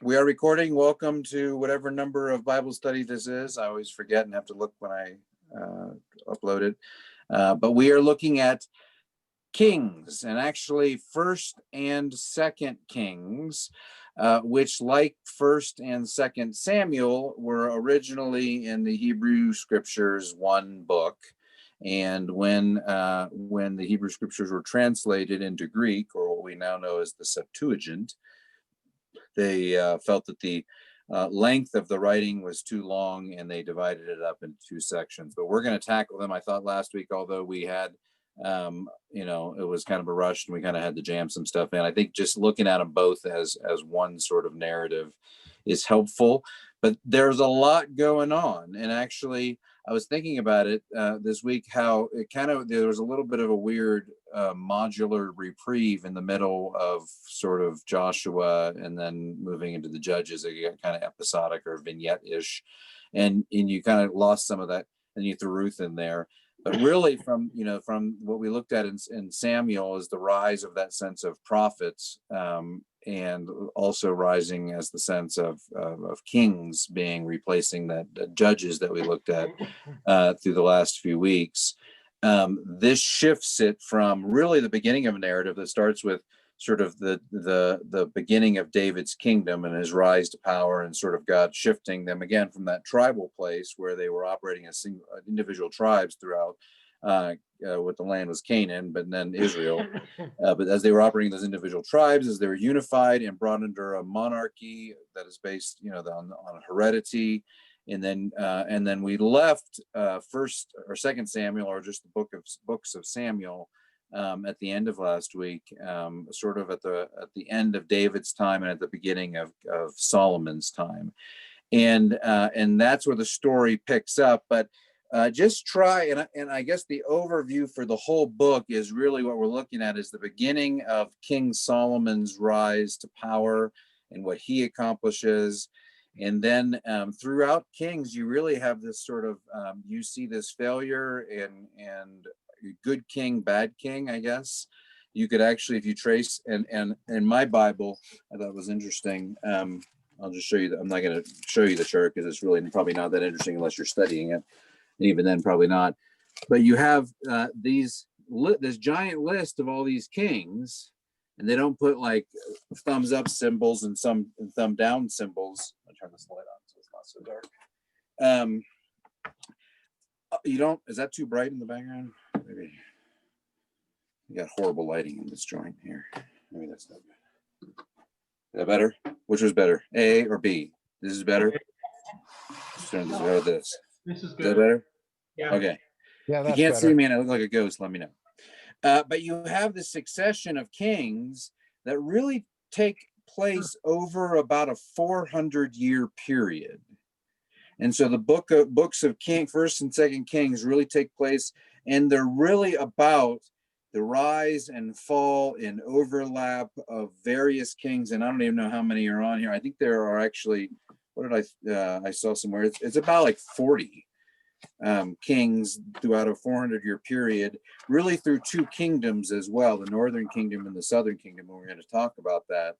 We are recording. Welcome to whatever number of Bible study this is. I always forget and have to look when I upload it. But we are looking at Kings, and actually First and Second Kings, which, like First and Second Samuel, were originally in the Hebrew Scriptures one book. And when the Hebrew Scriptures were translated into Greek, or what we now know as the Septuagint, they felt that the length of the writing was too long, and they divided it up into two sections. But we're going to tackle them. I thought last week, although we had, it was kind of a rush and we kind of had to jam some stuff in. I think just looking at them both as one sort of narrative is helpful. But there's a lot going on, and actually, I was thinking about it this week, how there was a little bit of a weird modular reprieve in the middle of sort of Joshua, and then moving into the Judges. It got kind of episodic or vignette-ish, and you kind of lost some of that, and you threw Ruth in there. But really, from what we looked at in Samuel, is the rise of that sense of prophets, and also rising as the sense of kings being replacing that judges that we looked at through the last few weeks. This shifts it from really the beginning of a narrative that starts with sort of the beginning of David's kingdom and his rise to power, and sort of God shifting them again from that tribal place where they were operating as individual tribes throughout what the land was Canaan, but then Israel. But as they were operating those individual tribes, as they were unified and brought under a monarchy that is based, on heredity. And then we left First or Second Samuel, or just the books of Samuel, at the end of last week, sort of at the end of David's time and at the beginning of Solomon's time, and that's where the story picks up. But just try, and I guess the overview for the whole book is really what we're looking at is the beginning of King Solomon's rise to power and what he accomplishes. And then throughout Kings, you really have this sort of, you see this failure and good king, bad king, I guess. You could actually, if you trace, and in my Bible, I thought it was interesting. I'll just show you that. I'm not going to show you the chart because it's really probably not that interesting unless you're studying it. Even then, probably not. But you have this giant list of all these kings, and they don't put like thumbs up symbols and some thumb down symbols. I'll turn this light on so it's not so dark. You don't, is that too bright in the background? Maybe you got horrible lighting in this joint here. Maybe that's not good. Is that better? Which was better, A or B? This is better. Let's turn this or this. This is good. Is that better? Yeah. Okay. Yeah, if you can't see me and I look like a ghost, let me know. But you have this succession of kings that really take place over about a 400-year period. And so the books of First and Second Kings really take place, and they're really about the rise and fall and overlap of various kings. And I don't even know how many are on here. I think there are actually, what did I saw somewhere? It's about like 40 kings throughout a 400-year period, really through two kingdoms as well, the Northern Kingdom and the Southern Kingdom. And we're going to talk about that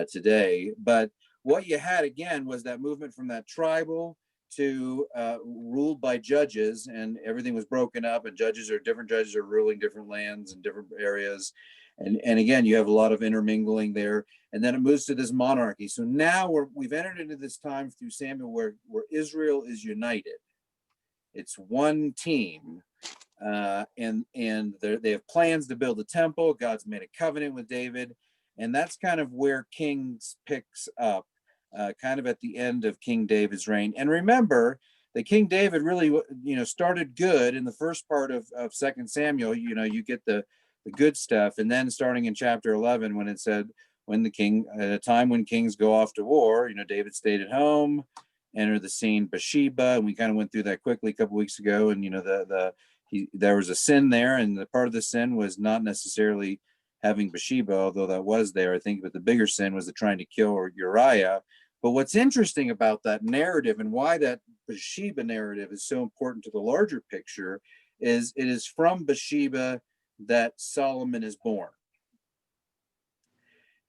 today. But what you had again was that movement from that tribal to ruled by judges, and everything was broken up, and different judges are ruling different lands and different areas. And again, you have a lot of intermingling there. And then it moves to this monarchy. So now we've entered into this time through Samuel where Israel is united. It's one team, and they have plans to build a temple. God's made a covenant with David, and that's kind of where Kings picks up, kind of at the end of King David's reign. And remember that King David really, started good in the first part of Second Samuel. You get the good stuff, and then starting in chapter 11, when it said, when the king, at a time when kings go off to war, David stayed at home. Enter the scene Bathsheba, and we kind of went through that quickly a couple weeks ago. And there was a sin there, and the part of the sin was not necessarily having Bathsheba, although that was there, I think. But the bigger sin was the trying to kill Uriah. But what's interesting about that narrative, and why that Bathsheba narrative is so important to the larger picture, is it is from Bathsheba that Solomon is born.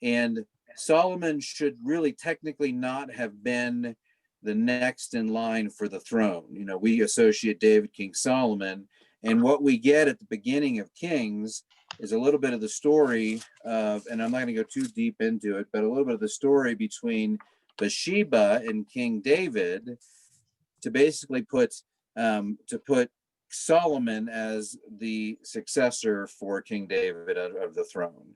And Solomon should really technically not have been the next in line for the throne. You know, we associate David, King Solomon, and what we get at the beginning of Kings is a little bit of the story of, and I'm not going to go too deep into it, but a little bit of the story between Bathsheba and King David to basically put Solomon as the successor for King David of the throne.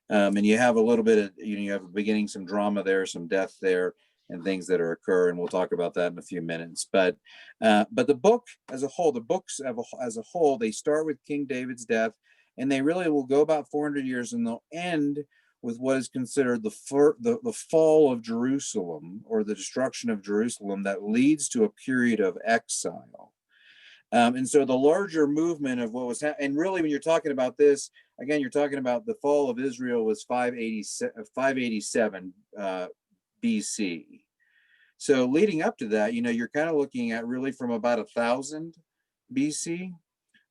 And you have a little bit of, you have beginning some drama there, some death there, and things that are occur, and we'll talk about that in a few minutes. But the book as a whole, the books as a whole, they start with King David's death, and they really will go about 400 years, and they'll end with what is considered the fall of Jerusalem, or the destruction of Jerusalem, that leads to a period of exile. And so the larger movement of what was and really when you're talking about this, again, you're talking about the fall of Israel was 587 BC. So leading up to that, you're kind of looking at really from about 1000 BC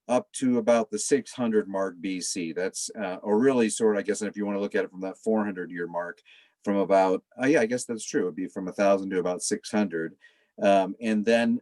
up to about the 600 mark BC. That's, or really sort of, I guess, if you want to look at it from that 400-year mark, from about, yeah, I guess that's true. It'd be from 1000 to about 600. And then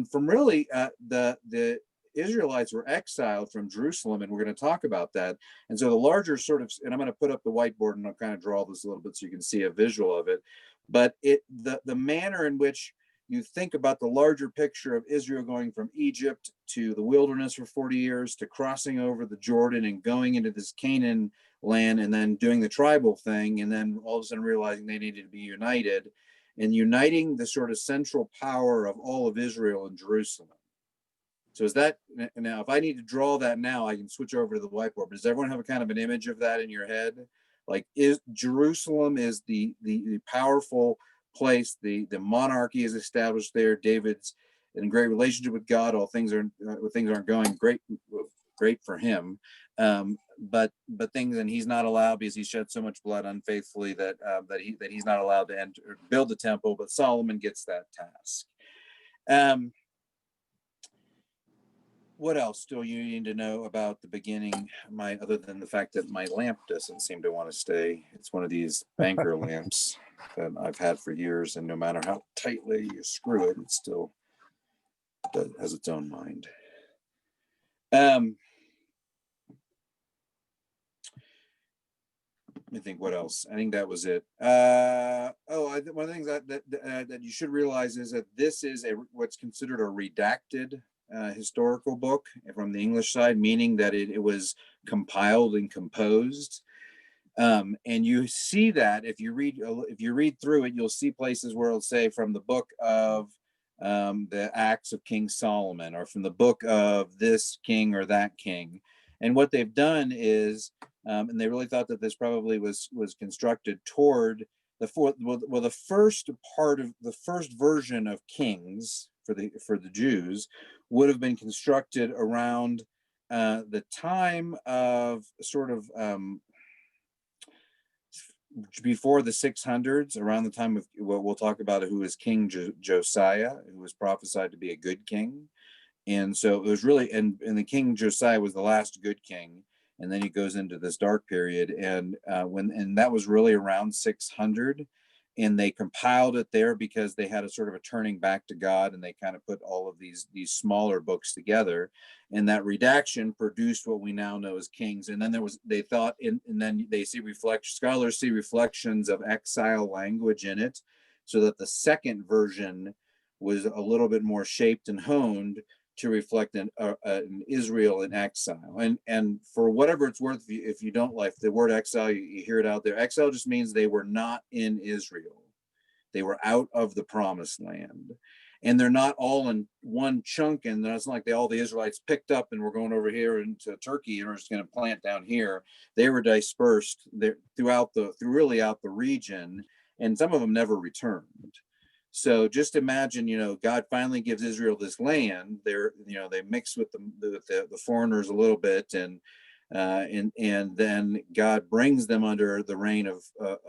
from really the Israelites were exiled from Jerusalem, and we're going to talk about that. And so the larger sort of, and I'm going to put up the whiteboard and I'll kind of draw this a little bit so you can see a visual of it. But the manner in which you think about the larger picture of Israel going from Egypt to the wilderness for 40 years, to crossing over the Jordan and going into this Canaan land, and then doing the tribal thing, and then all of a sudden realizing they needed to be united, and uniting the sort of central power of all of Israel in Jerusalem. So is that, now if I need to draw that now, I can switch over to the whiteboard, but does everyone have a kind of an image of that in your head? Like, is Jerusalem is the powerful place, the monarchy is established there. David's in great relationship with God. All things aren't going great for him, but things, and he's not allowed, because he shed so much blood unfaithfully, that he's not allowed to enter, build the temple. But Solomon gets that task. What else do you need to know about the beginning? Other than the fact that my lamp doesn't seem to want to stay. It's one of these banker lamps that I've had for years, and no matter how tightly you screw it, it still has its own mind. Let me think what else. I think that was it. One of the things that you should realize is that this is what's considered a redacted historical book from the English side, meaning that it was compiled and composed. And you see that if you read through it, you'll see places where it'll say from the book of the Acts of King Solomon, or from the book of this king or that king. And what they've done is, and they really thought that this probably was constructed toward the first part of the first version of Kings for the Jews would have been constructed around the time of sort of before the 600s, around the time of what we'll talk about, who is King Josiah, who was prophesied to be a good king. And so it was really, and the King Josiah was the last good king, and then he goes into this dark period, and that was really around 600, and they compiled it there because they had a sort of a turning back to God, and they kind of put all of these smaller books together, and that redaction produced what we now know as Kings. And then they thought, and then they scholars see reflections of exile language in it, so that the second version was a little bit more shaped and honed to reflect an Israel in exile. And for whatever it's worth, if you don't like the word exile, you hear it out there. Exile just means they were not in Israel. They were out of the promised land. And they're not all in one chunk, and it's not like all the Israelites picked up and we're going over here into Turkey and we're just going to plant down here. They were dispersed throughout the region, and some of them never returned. So just imagine, God finally gives Israel this land. They mix with the foreigners a little bit, and then God brings them under the reign of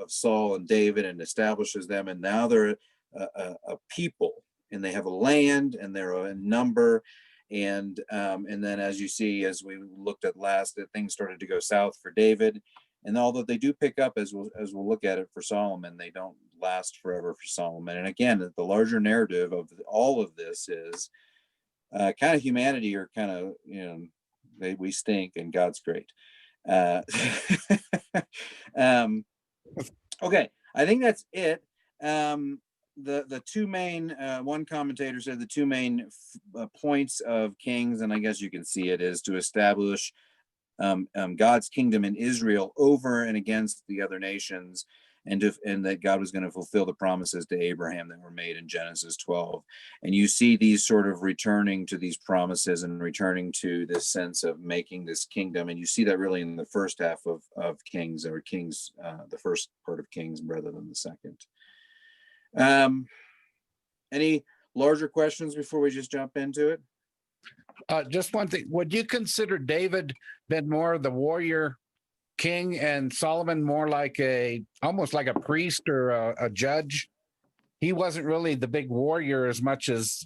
Saul and David and establishes them, and now they're a people, and they have a land, and they're a number, and then as you see, as we looked at last, that things started to go south for David. And although they do pick up, as we'll look at it for Solomon, they don't last forever for Solomon. And again, the larger narrative of all of this is kind of humanity, or kind of, we stink and God's great. Okay, I think that's it. The two main, one commentator said the two main points of Kings, and I guess you can see it, is to establish God's kingdom in Israel over and against the other nations, and that God was going to fulfill the promises to Abraham that were made in Genesis 12. And you see these sort of returning to these promises and returning to this sense of making this kingdom. And you see that really in the first half of Kings, or Kings, the first part of Kings rather than the second. Any larger questions before we just jump into it? Just one thing. Would you consider David been more the warrior king and Solomon more like almost like a priest or a judge? He wasn't really the big warrior as much as,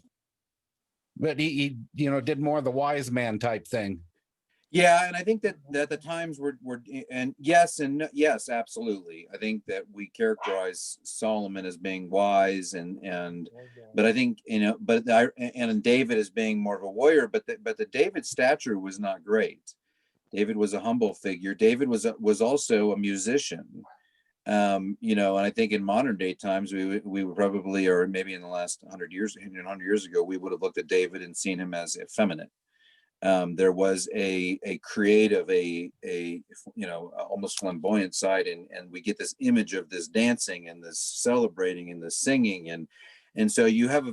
but he did more of the wise man type thing. Yeah, and I think that the times were and yes, absolutely. I think that we characterize Solomon as being wise, but I think and David as being more of a warrior, but the David stature was not great. David was a humble figure. David was also a musician. And I think in modern day times we would probably, or maybe in the last 100 years ago, we would have looked at David and seen him as effeminate. There was a creative, almost flamboyant side, and we get this image of this dancing and this celebrating and this singing, and so you have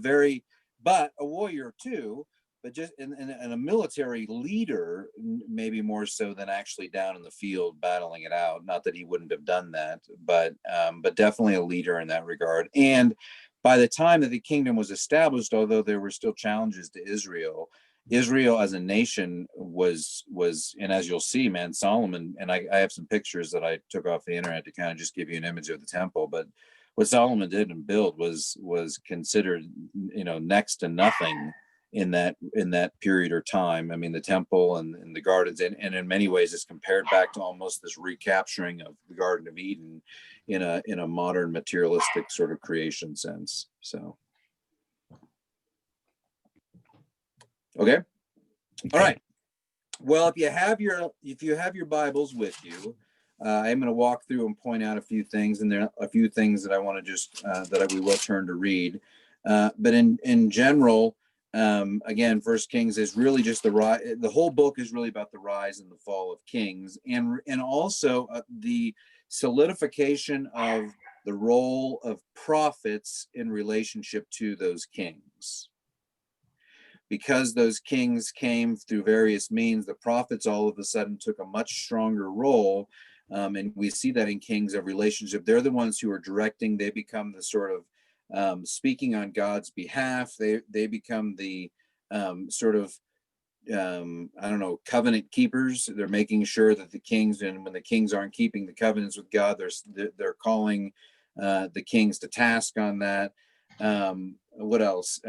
but a warrior too, but just and a military leader, maybe more so than actually down in the field battling it out. Not that he wouldn't have done that, but definitely a leader in that regard. And by the time that the kingdom was established, although there were still challenges to Israel as a nation was, and as you'll see, man, Solomon, and I have some pictures that I took off the internet to kind of just give you an image of the temple, but what Solomon did and built was considered, next to nothing in that period or time. I mean, the temple and the gardens, and in many ways it's compared back to almost this recapturing of the Garden of Eden in a modern materialistic sort of creation sense. So okay. All right. Well, if you have your Bibles with you, I'm going to walk through and point out a few things, and there are a few things that I want to just we will turn to read. But in general, again, First Kings is really just the whole book is really about the rise and the fall of kings, and also the solidification of the role of prophets in relationship to those kings. Because those kings came through various means, the prophets all of a sudden took a much stronger role. And we see that in Kings of relationship. They're the ones who are directing. They become the sort of speaking on God's behalf. They become the covenant keepers. They're making sure that the kings, and when the kings aren't keeping the covenants with God, they're calling the kings to task on that. What else?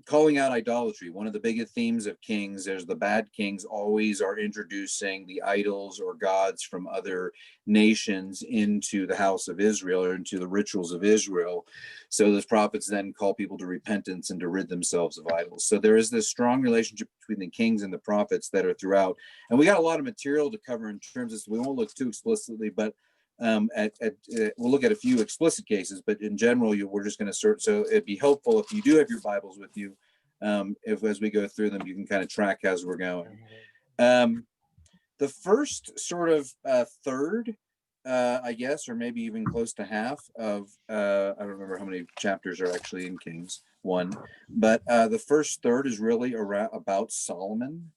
Calling out idolatry. One of the biggest themes of Kings, there's the bad kings always are introducing the idols or gods from other nations into the house of Israel, or into the rituals of Israel. So those prophets then call people to repentance and to rid themselves of idols. So there is this strong relationship between the kings and the prophets that are throughout. And we got a lot of material to cover in terms of, we won't look too explicitly, but we'll look at a few explicit cases, but in general, we're just going to so it'd be helpful if you do have your Bibles with you, if as we go through them, you can kind of track as we're going. The first sort of third, I guess, or maybe even close to half of, I don't remember how many chapters are actually in Kings 1, but the first third is really about Solomon,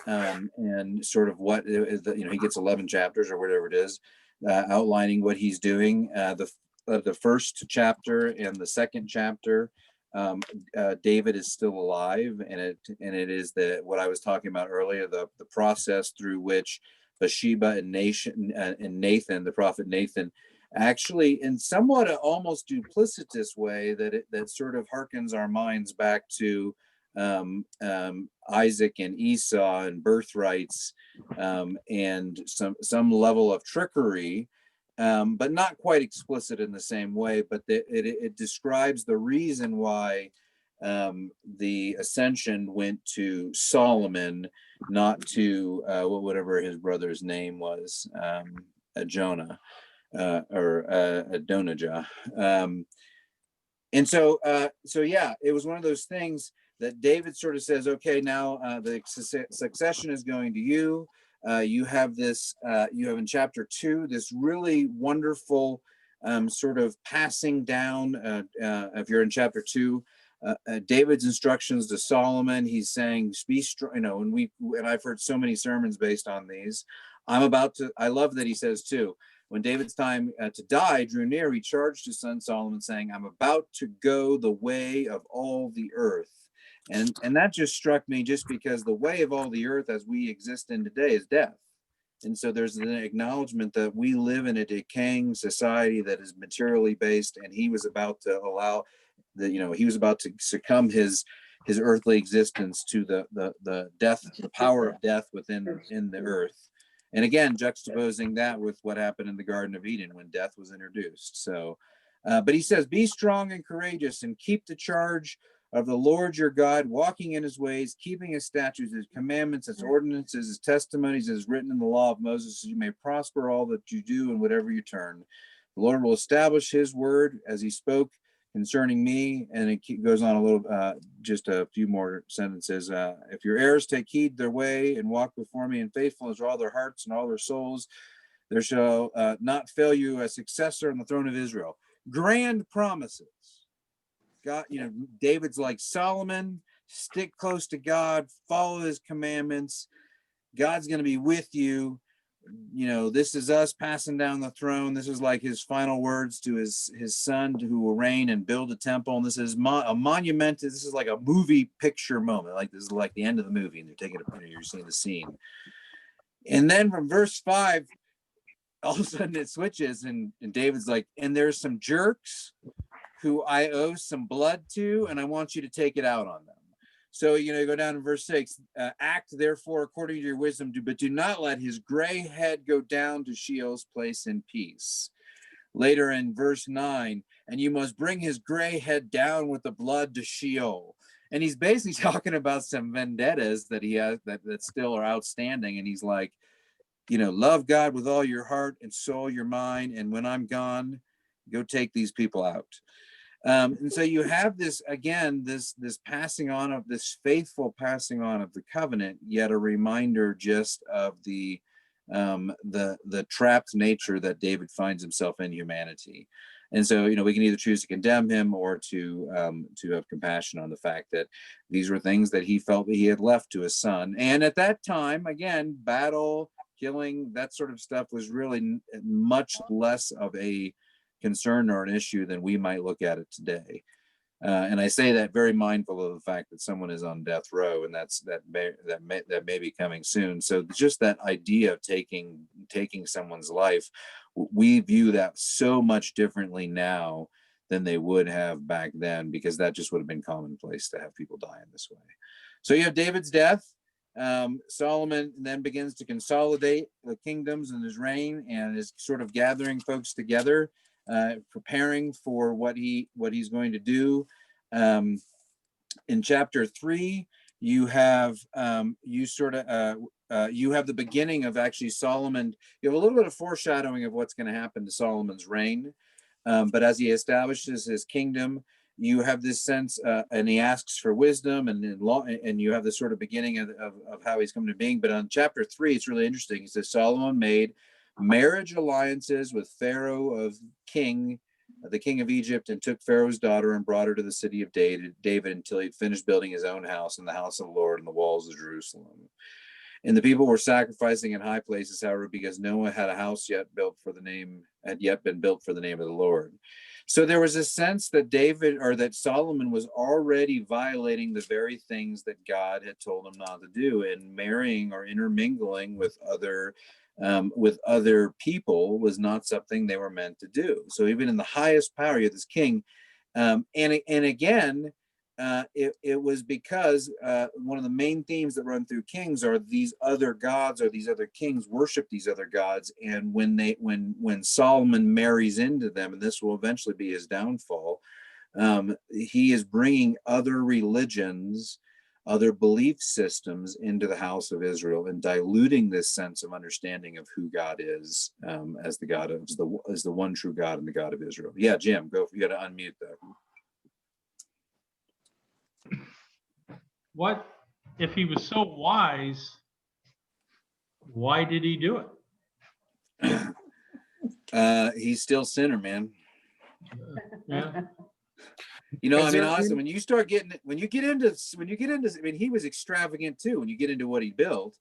and sort of what, he gets 11 chapters or whatever it is, outlining what he's doing. The first chapter and the second chapter, David is still alive, and it is what I was talking about earlier, the process through which Bathsheba and Nathan, the prophet Nathan, actually, in somewhat an almost duplicitous way, that sort of harkens our minds back to Isaac and Esau and birthrights, and some level of trickery, but not quite explicit in the same way. But it describes the reason why the ascension went to Solomon, not to whatever his brother's name was, Jonah, or Adonijah. And so yeah, it was one of those things that David sort of says, okay, now the succession is going to you. You have this, you have in chapter 2, this really wonderful sort of passing down. If you're in chapter 2, David's instructions to Solomon, he's saying, be strong, and I've heard so many sermons based on these. I love that he says too, when David's time to die drew near, he charged his son Solomon, saying, I'm about to go the way of all the earth. And that just struck me, just because the way of all the earth as we exist in today is death. And so there's an acknowledgement that we live in a decaying society that is materially based, and he was about to allow he was about to succumb his earthly existence to the death, the power of death within the earth. And again, juxtaposing that with what happened in the Garden of Eden when death was introduced. So, but he says, be strong and courageous and keep the charge of the Lord your God, walking in his ways, keeping his statutes, his commandments, his ordinances, his testimonies, as written in the law of Moses, so you may prosper all that you do and whatever you turn. The Lord will establish his word as he spoke concerning me. And it goes on a little, just a few more sentences. If your heirs take heed their way and walk before me in faithfulness with all their hearts and all their souls, there shall not fail you a successor on the throne of Israel. Grand promises. God, David's like Solomon, stick close to God, follow his commandments. God's going to be with you. This is us passing down the throne. This is like his final words to his son, who will reign and build a temple. And this is a monument. This is like a movie picture moment. Like this is like the end of the movie, and they're taking you're seeing the scene. And then from verse 5, all of a sudden it switches, and David's like, and there's some jerks who I owe some blood to, and I want you to take it out on them. So, you go down to verse 6, act therefore according to your wisdom, but do not let his gray head go down to Sheol's place in peace. Later in verse 9, and you must bring his gray head down with the blood to Sheol. And he's basically talking about some vendettas that he has that still are outstanding. And he's like, love God with all your heart and soul, your mind. And when I'm gone, go take these people out. And so you have this, again, this passing on of this faithful passing on of the covenant, yet a reminder just of the trapped nature that David finds himself in humanity. And so, we can either choose to condemn him or to have compassion on the fact that these were things that he felt that he had left to his son. And at that time, again, battle, killing, that sort of stuff was really much less of a concern or an issue than we might look at it today. And I say that very mindful of the fact that someone is on death row, and that may be coming soon. So just that idea of taking someone's life, we view that so much differently now than they would have back then, because that just would have been commonplace to have people die in this way. So you have David's death. Solomon then begins to consolidate the kingdoms in his reign and is sort of gathering folks together, preparing for what he's going to do. In chapter 3, you have you have the beginning of actually Solomon. You have a little bit of foreshadowing of what's going to happen to Solomon's reign, but as he establishes his kingdom, you have this sense, and he asks for wisdom, and you have this sort of beginning of how he's come to being. But on chapter 3, it's really interesting. He says Solomon made marriage alliances with Pharaoh the king of Egypt, and took Pharaoh's daughter and brought her to the city of David until he'd finished building his own house and the house of the Lord and the walls of Jerusalem. And the people were sacrificing in high places, however, because no one had a house yet been built for the name of the Lord. So there was a sense that that Solomon was already violating the very things that God had told him not to do, and marrying or intermingling with other people was not something they were meant to do. So even in the highest power, you have this king, and again, it was because one of the main themes that run through Kings are these other gods or these other kings worship these other gods, and when Solomon marries into them, and this will eventually be his downfall, he is bringing other religions, other belief systems into the house of Israel and diluting this sense of understanding of who God is, as the God of as the one true God and the God of Israel. Yeah, Jim, go. You got to unmute that. What if he was so wise? Why did he do it? He's still sinner, man. Yeah. You know, Is I mean, there honestly, any- when you get into, I mean, he was extravagant too, when you get into what he built,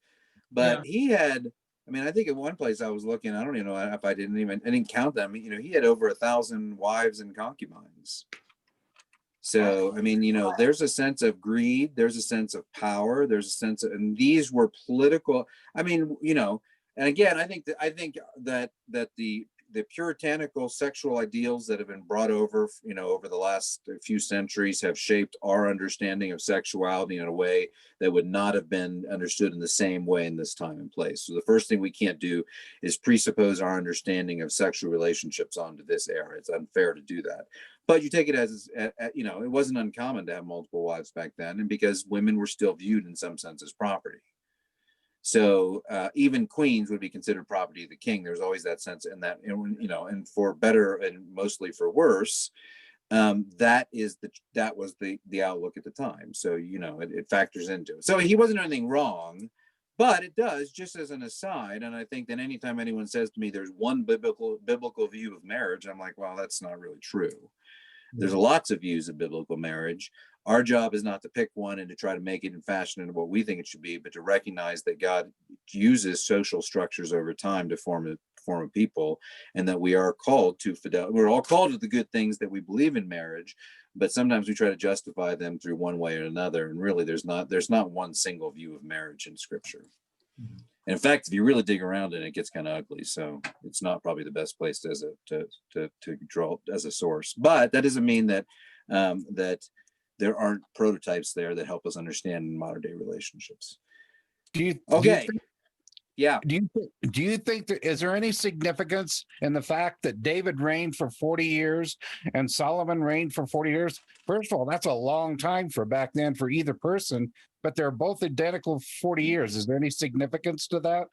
but Yeah. he had, I mean, I think at one place I was looking, I don't even know if I didn't count them. You know, he had over 1,000 wives and concubines. So, I mean, you know, there's a sense of greed, there's a sense of power, there's a sense of, and these were political. I mean, you know, and again, I think that the puritanical sexual ideals that have been brought over, you know, over the last few centuries have shaped our understanding of sexuality in a way that would not have been understood in the same way in this time and place. So the first thing we can't do is presuppose our understanding of sexual relationships onto this era. It's unfair to do that. But you take it as, you know, it wasn't uncommon to have multiple wives back then, and because women were still viewed in some sense as property. So even queens would be considered property of the king. There's always that sense, and that, you know, and for better and mostly for worse, that was the outlook at the time. So, you know, it factors into it. So he wasn't anything wrong, but it does, just as an aside. And I think that anytime anyone says to me there's one biblical view of marriage, I'm like, well, that's not really true. There's lots of views of biblical marriage. Our job is not to pick one and to try to make it and fashion into what we think it should be, but to recognize that God uses social structures over time to form a people, and that we are called to fidelity. We're all called to the good things that we believe in marriage, but sometimes we try to justify them through one way or another. And really, there's not one single view of marriage in Scripture. And in fact, if you really dig around it gets kind of ugly. So it's not probably the best place to draw as a source. But that doesn't mean that that there aren't prototypes there that help us understand modern day relationships. Do you Okay. Yeah. Do you think that, is there any significance in the fact that David reigned for 40 years and Solomon reigned for 40 years? First of all, that's a long time for back then for either person, but they're both identical 40 years. Is there any significance to that?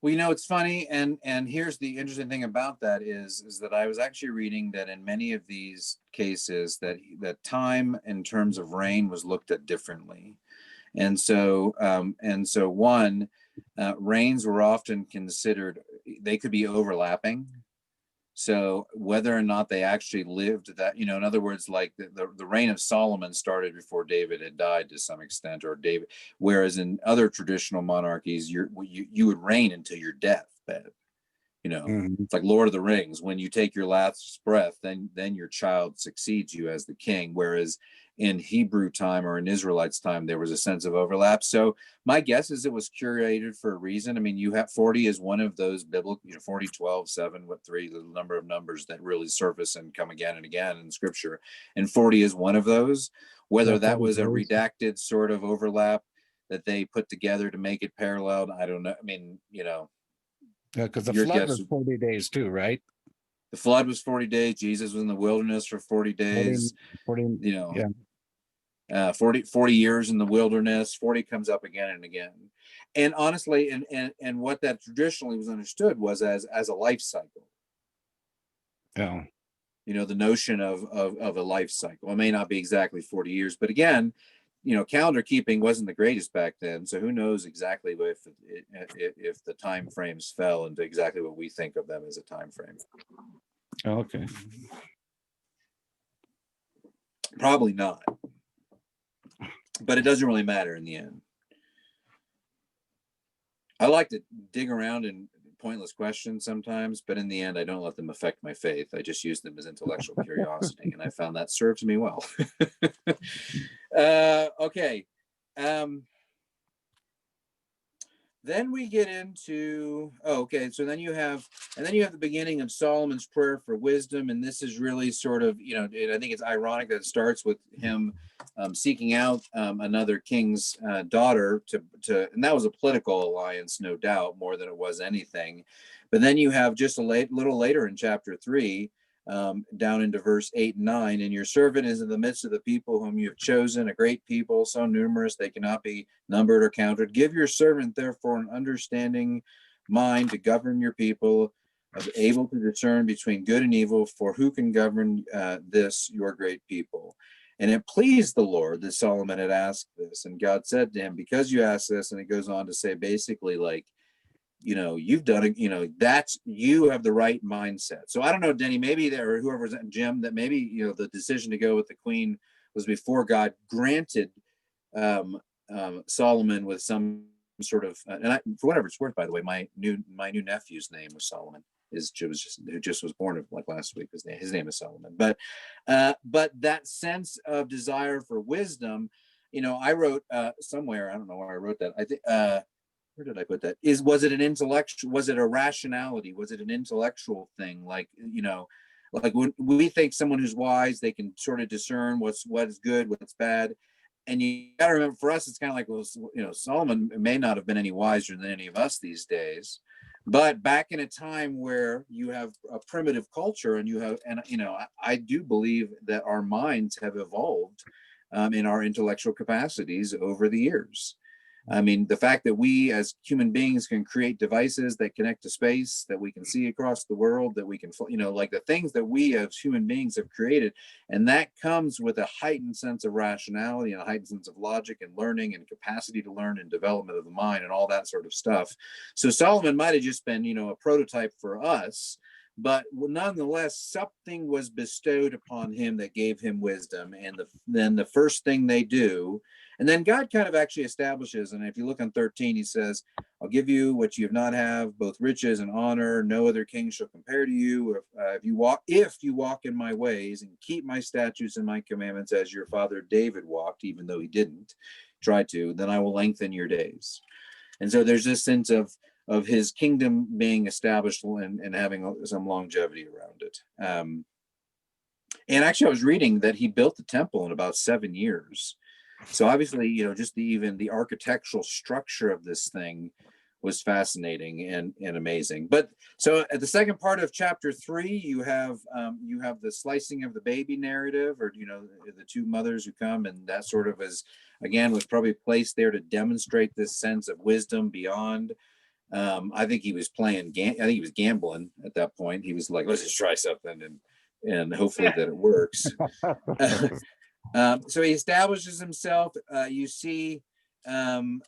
Well, you know, it's funny, and here's the interesting thing about that is that I was actually reading that in many of these cases that time in terms of reign was looked at differently, and so reigns were often considered, they could be overlapping. So whether or not they actually lived that, you know, in other words, like the reign of Solomon started before David had died to some extent, or David, whereas in other traditional monarchies, you would reign until your deathbed. You know, it's like Lord of the Rings. When you take your last breath, then your child succeeds you as the king. Whereas in Hebrew time or in Israelites' time, there was a sense of overlap. So my guess is it was curated for a reason. I mean, you have 40 is one of those biblical, you know, 40, 12, 7, 3, the number of numbers that really surface and come again and again in Scripture. And 40 is one of those. Whether that was a redacted sort of overlap that they put together to make it paralleled, I don't know. I mean, you know, because the flood was 40 days too, right? The flood was 40 days. Jesus was in the wilderness for 40 days. 40, you know, yeah. 40 years in the wilderness. 40 comes up again and again. And honestly, and what that traditionally was understood was as a life cycle. Yeah. You know, the notion of a life cycle. It may not be exactly 40 years, but again, you know, calendar keeping wasn't the greatest back then, so who knows exactly if the time frames fell into exactly what we think of them as a time frame. Okay. Probably not, but it doesn't really matter in the end. I like to dig around in pointless questions sometimes, but in the end, I don't let them affect my faith. I just use them as intellectual curiosity, and I found that serves me well. Okay. then we get into, oh, okay, so then you have the beginning of Solomon's prayer for wisdom, and this is really sort of, I think it's ironic that it starts with him seeking out another king's daughter and that was a political alliance, no doubt, more than it was anything. But then you have just little later in chapter 3, down into verse 8 and 9, and your servant is in the midst of the people whom you have chosen, a great people, so numerous they cannot be numbered or counted. Give your servant, therefore, an understanding mind to govern your people, able to discern between good and evil, for who can govern this, your great people? And it pleased the Lord that Solomon had asked this. And God said to him, because you asked this, and it goes on to say basically like, you've done it, you have the right mindset. So I don't know, Denny, maybe there, or whoever's at Jim, that maybe, the decision to go with the queen was before God granted Solomon with some sort of, for whatever it's worth, by the way, my new nephew's name was Solomon. Who just was born like last week. His name is Solomon. But that sense of desire for wisdom, I wrote somewhere, I don't know where I wrote that. I think where did I put that? Was it an intellectual? Was it a rationality? Was it an intellectual thing? Like, like when we think someone who's wise, they can sort of discern what is good, what's bad. And you got to remember, for us, it's kind of like, well, Solomon may not have been any wiser than any of us these days, but back in a time where you have a primitive culture, and I do believe that our minds have evolved in our intellectual capacities over the years. I mean, the fact that we as human beings can create devices that connect to space, that we can see across the world, that we can, like the things that we as human beings have created. And that comes with a heightened sense of rationality and a heightened sense of logic and learning and capacity to learn and development of the mind and all that sort of stuff. So Solomon might have just been, a prototype for us, but nonetheless, something was bestowed upon him that gave him wisdom. And then the first thing they do, and then God kind of actually establishes, and if you look on 13, he says, I'll give you what you have not have, both riches and honor. No other king shall compare to you. If you walk in my ways and keep my statutes and my commandments as your father David walked, even though he didn't try to, then I will lengthen your days. And so there's this sense of his kingdom being established and having some longevity around it. And actually, I was reading that he built the temple in about 7 years. So obviously, just even the architectural structure of this thing was fascinating and amazing. But so at the second part of chapter 3, you have the slicing of the baby narrative, or the two mothers who come, and that sort of was probably placed there to demonstrate this sense of wisdom beyond. I think he was he was gambling at that point. He was like, let's just try something and hopefully that it works. So he establishes himself. You see in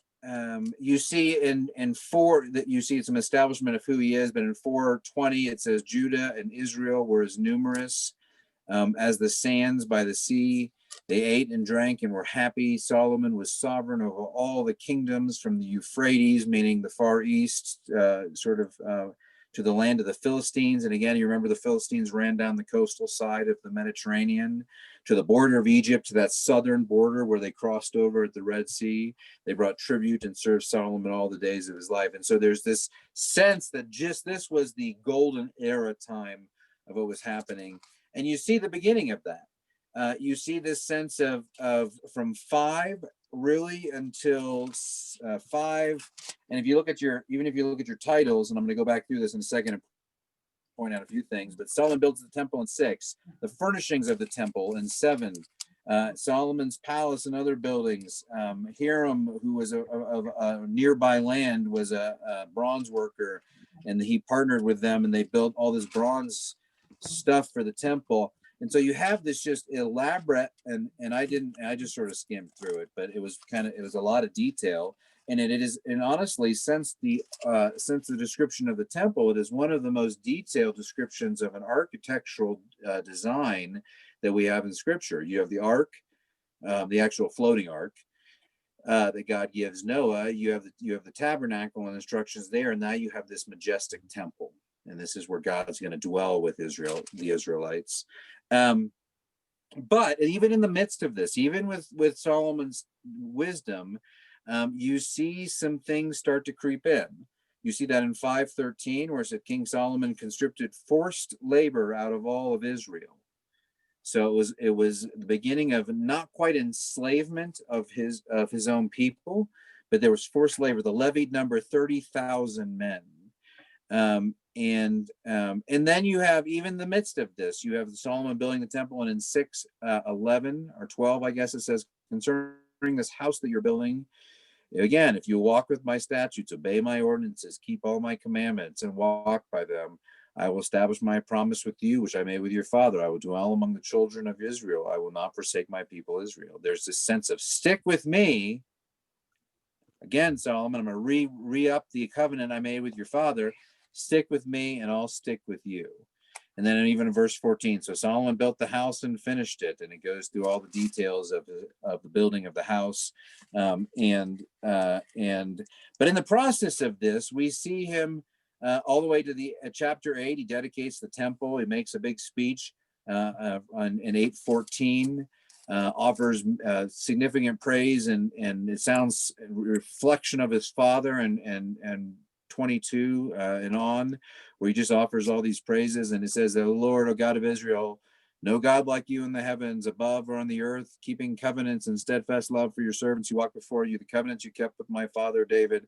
4 that you see some establishment of who he is, but in 4:20 it says Judah and Israel were as numerous as the sands by the sea. They ate and drank and were happy. Solomon was sovereign over all the kingdoms from the Euphrates, meaning the Far East, to the land of the Philistines. And again, you remember the Philistines ran down the coastal side of the Mediterranean to the border of Egypt, to that southern border where they crossed over at the Red Sea. They brought tribute and served Solomon all the days of his life. And so there's this sense that just this was the golden era time of what was happening. And you see the beginning of that. You see this sense of from 5 really until 5. And if you look at your titles, and I'm going to go back through this in a second and point out a few things, but Solomon builds the temple in 6, the furnishings of the temple in 7, Solomon's palace and other buildings. Hiram, who was of a nearby land, was a bronze worker, and he partnered with them, and they built all this bronze stuff for the temple. And so you have this just elaborate, and I just sort of skimmed through it, but it was a lot of detail. And and honestly, since the description of the temple, it is one of the most detailed descriptions of an architectural design that we have in Scripture. You have the ark, the actual floating ark that God gives Noah. You have the tabernacle and instructions there, and now you have this majestic temple, and this is where God's going to dwell with Israel, the Israelites. But even in the midst of this, even with Solomon's wisdom, you see some things start to creep in. You see that in 5:13, where it said King Solomon conscripted forced labor out of all of Israel. So it was the beginning of not quite enslavement of his own people, but there was forced labor. The levied number 30,000 men. And then you have, even in the midst of this, you have Solomon building the temple, and in 6:11 or 12, I guess it says, concerning this house that you're building, again, if you walk with my statutes, obey my ordinances, keep all my commandments, and walk by them, I will establish my promise with you, which I made with your father. I will dwell among the children of Israel. I will not forsake my people Israel. There's this sense of stick with me. Again, Solomon, I'm going to re-up the covenant I made with your father. Stick with me, and I'll stick with you. And then even in verse 14, so Solomon built the house and finished it, and it goes through all the details of the building of the house. But in the process of this, we see him all the way to the chapter 8. He dedicates the temple. He makes a big speech in 8:14. Offers significant praise, and it sounds a reflection of his father, and 22 and on, where he just offers all these praises. And it says, "The Lord, O God of Israel, no God like you in the heavens above or on the earth, keeping covenants and steadfast love for your servants who walk before you, the covenants you kept with my father David."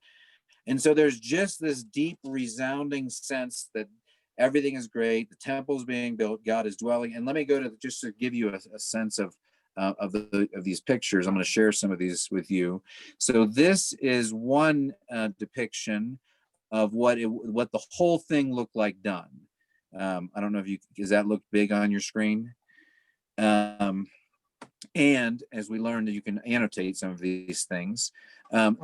And so there's just this deep, resounding sense that everything is great. The temple's being built. God is dwelling. And let me go to, just to give you a sense of these pictures. I'm going to share some of these with you. So this is one depiction of what the whole thing looked like done. I don't know if does that look big on your screen? And as we learned, that you can annotate some of these things.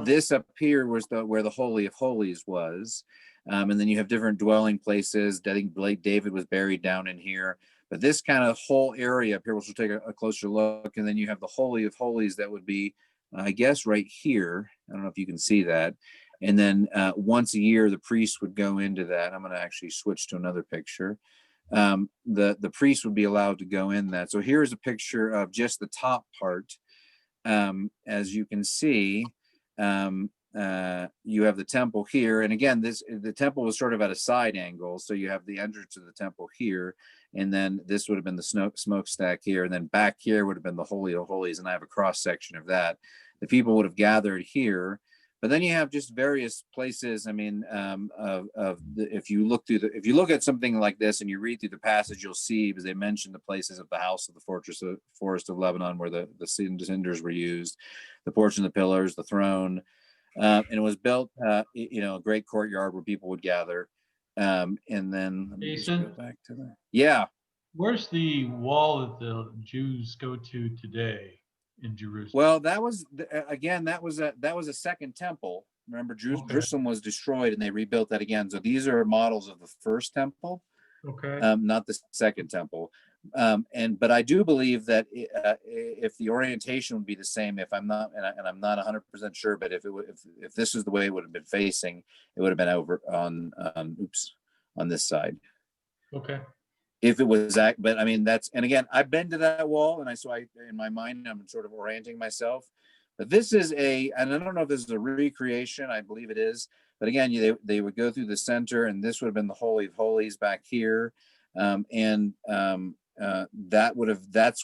This up here was where the Holy of Holies was. And then you have different dwelling places. I think David was buried down in here. But this kind of whole area up here, which we'll take a closer look. And then you have the Holy of Holies that would be, I guess, right here. I don't know if you can see that. And then once a year, the priest would go into that. I'm going to actually switch to another picture. The priest would be allowed to go in that. So here's a picture of just the top part. As you can see, you have the temple here. And again, the temple was sort of at a side angle. So you have the entrance to the temple here. And then this would have been the smokestack here. And then back here would have been the Holy of Holies. And I have a cross section of that. The people would have gathered here. But then you have just various places. I mean, if you look at something like this and you read through the passage, you'll see, because they mention the places of the house of the forest of Lebanon, where the cinders were used, the porch and the pillars, the throne, and it was built, a great courtyard where people would gather. And then let me just go back to that. Yeah. Where's the wall that the Jews go to today in Jerusalem? Well, that was a second temple. Remember, Jerusalem was destroyed, and they rebuilt that again. So these are models of the first temple, not the second temple. But I do believe that if the orientation would be the same, if I'm not, and I'm not 100% sure, but if this is the way it would have been facing, it would have been over on this side. Okay. If it was but I mean, and again, I've been to that wall, and so in my mind, I'm sort of orienting myself. But this is and I don't know if this is a recreation. I believe it is. But again, they would go through the center, and this would have been the Holy of Holies back here. That's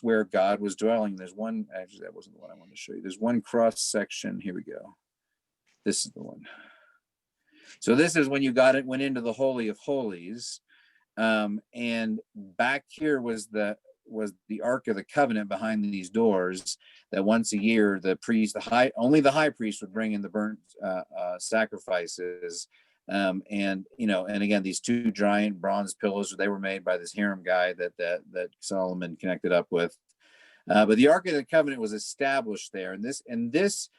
where God was dwelling. There's one, actually, that wasn't the one I wanted to show you. There's one cross section. Here we go. This is the one. So this is when you went into the Holy of Holies. And back here was the Ark of the Covenant behind these doors, that once a year only the high priest would bring in the burnt sacrifices. And again, these two giant bronze pillars, they were made by this Hiram guy that Solomon connected up with. But the Ark of the Covenant was established there, and this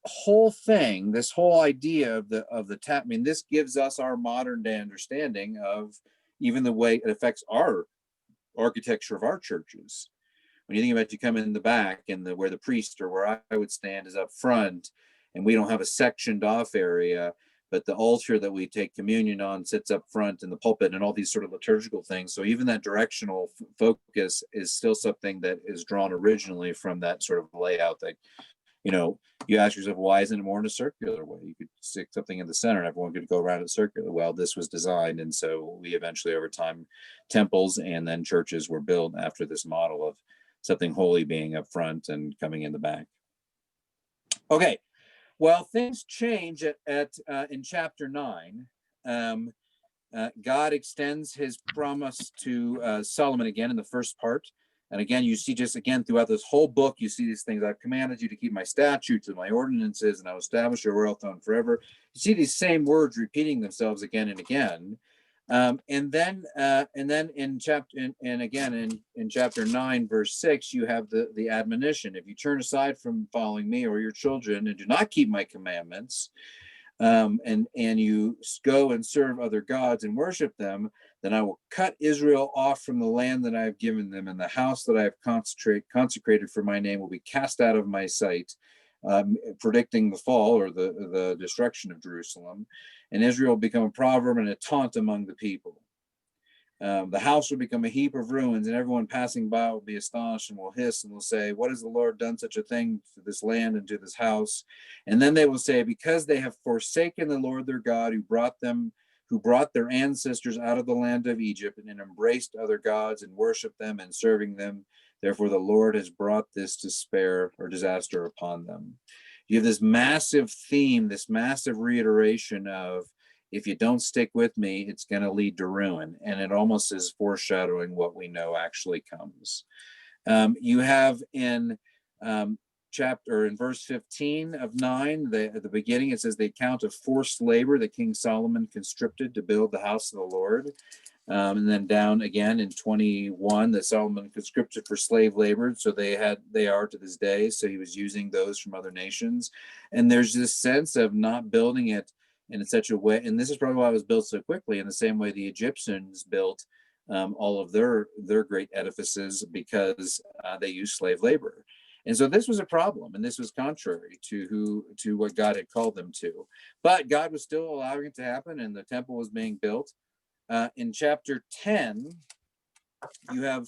whole thing, this whole idea of the tap. I mean, this gives us our modern day understanding of even the way it affects our architecture of our churches. When you think about, you come in the back, and where the priest, or where I would stand, is up front, and we don't have a sectioned off area, but the altar that we take communion on sits up front, in the pulpit, and all these sort of liturgical things. So even that directional focus is still something that is drawn originally from that sort of layout that you ask yourself, why isn't it more in a circular way? You could stick something in the center and everyone could go around it circular. Well, this was designed. And so we eventually, over time, temples and then churches were built after this model of something holy being up front and coming in the back. Okay, well, things change in chapter 9. God extends his promise to Solomon again in the first part. And again, you see just again throughout this whole book, you see these things. I've commanded you to keep my statutes and my ordinances, and I will establish your royal throne forever. You see these same words repeating themselves again and again. And then in chapter 9, verse 6, you have the admonition: if you turn aside from following me or your children and do not keep my commandments, and you go and serve other gods and worship them, then I will cut Israel off from the land that I have given them, and the house that I have consecrated for my name will be cast out of my sight, predicting the fall or the destruction of Jerusalem. And Israel will become a proverb and a taunt among the people. The house will become a heap of ruins, and everyone passing by will be astonished and will hiss and will say, what has the Lord done such a thing to this land and to this house? And then they will say, because they have forsaken the Lord their God, who brought their ancestors out of the land of Egypt, and embraced other gods and worshiped them and serving them, therefore the Lord has brought this despair or disaster upon them. You have this massive theme, this massive reiteration of, if you don't stick with me, it's going to lead to ruin. And it almost is foreshadowing what we know actually comes. You have in verse 15 of 9, at the beginning, it says the account of forced labor that King Solomon conscripted to build the house of the Lord. And then down again in 21, that Solomon conscripted for slave labor. So they are to this day. So he was using those from other nations. And there's this sense of not building it in such a way, and this is probably why it was built so quickly, in the same way the Egyptians built all of their great edifices, because they used slave labor. And so this was a problem, and this was contrary to what God had called them to. But God was still allowing it to happen, and the temple was being built. In chapter 10, you have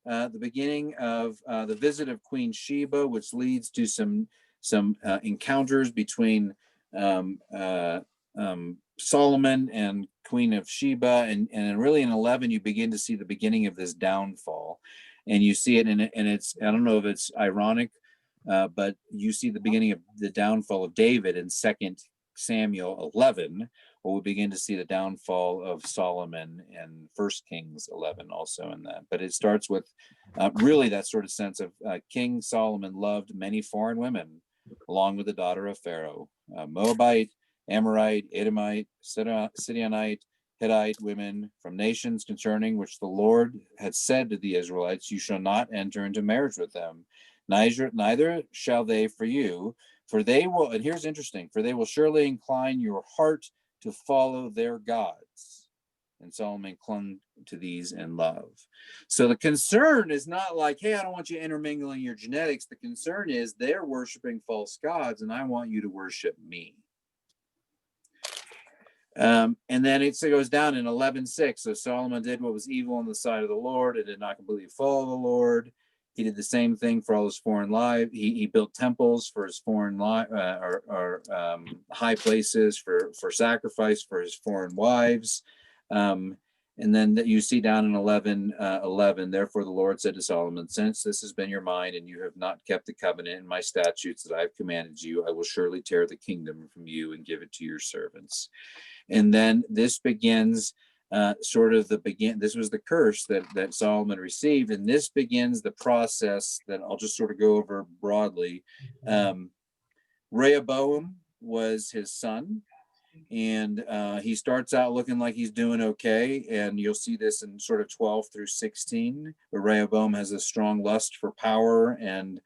the beginning of the visit of Queen Sheba, which leads to some encounters between Solomon and Queen of Sheba, and really in 11 you begin to see the beginning of this downfall, and you see it and it's, I don't know if it's ironic, but you see the beginning of the downfall of David in 2 Samuel 11, or we begin to see the downfall of Solomon in 1 Kings 11 also in that. But it starts with really that sort of sense of King Solomon loved many foreign women, along with the daughter of Pharaoh, Moabite, Amorite, Edomite, Sidonite, Hittite women from nations concerning which the Lord had said to the Israelites, you shall not enter into marriage with them, neither shall they for you, for they will, and here's interesting, for they will surely incline your heart to follow their gods. And Solomon clung to these in love. So the concern is not like, hey, I don't want you intermingling your genetics. The concern is they're worshiping false gods, and I want you to worship me. And then it goes down in 11:6. So Solomon did what was evil in the sight of the Lord and did not completely follow the Lord. He did the same thing for all his foreign lives. He built temples for his foreign high places for sacrifice for his foreign wives. And then you see down in 11:11, therefore the Lord said to Solomon, since this has been your mind and you have not kept the covenant and my statutes that I have commanded you, I will surely tear the kingdom from you and give it to your servants. And then this begins this was the curse that Solomon received, and this begins the process that I'll just sort of go over broadly. Rehoboam was his son, and he starts out looking like he's doing okay, and you'll see this in sort of 12 through 16, where Rehoboam has a strong lust for power, and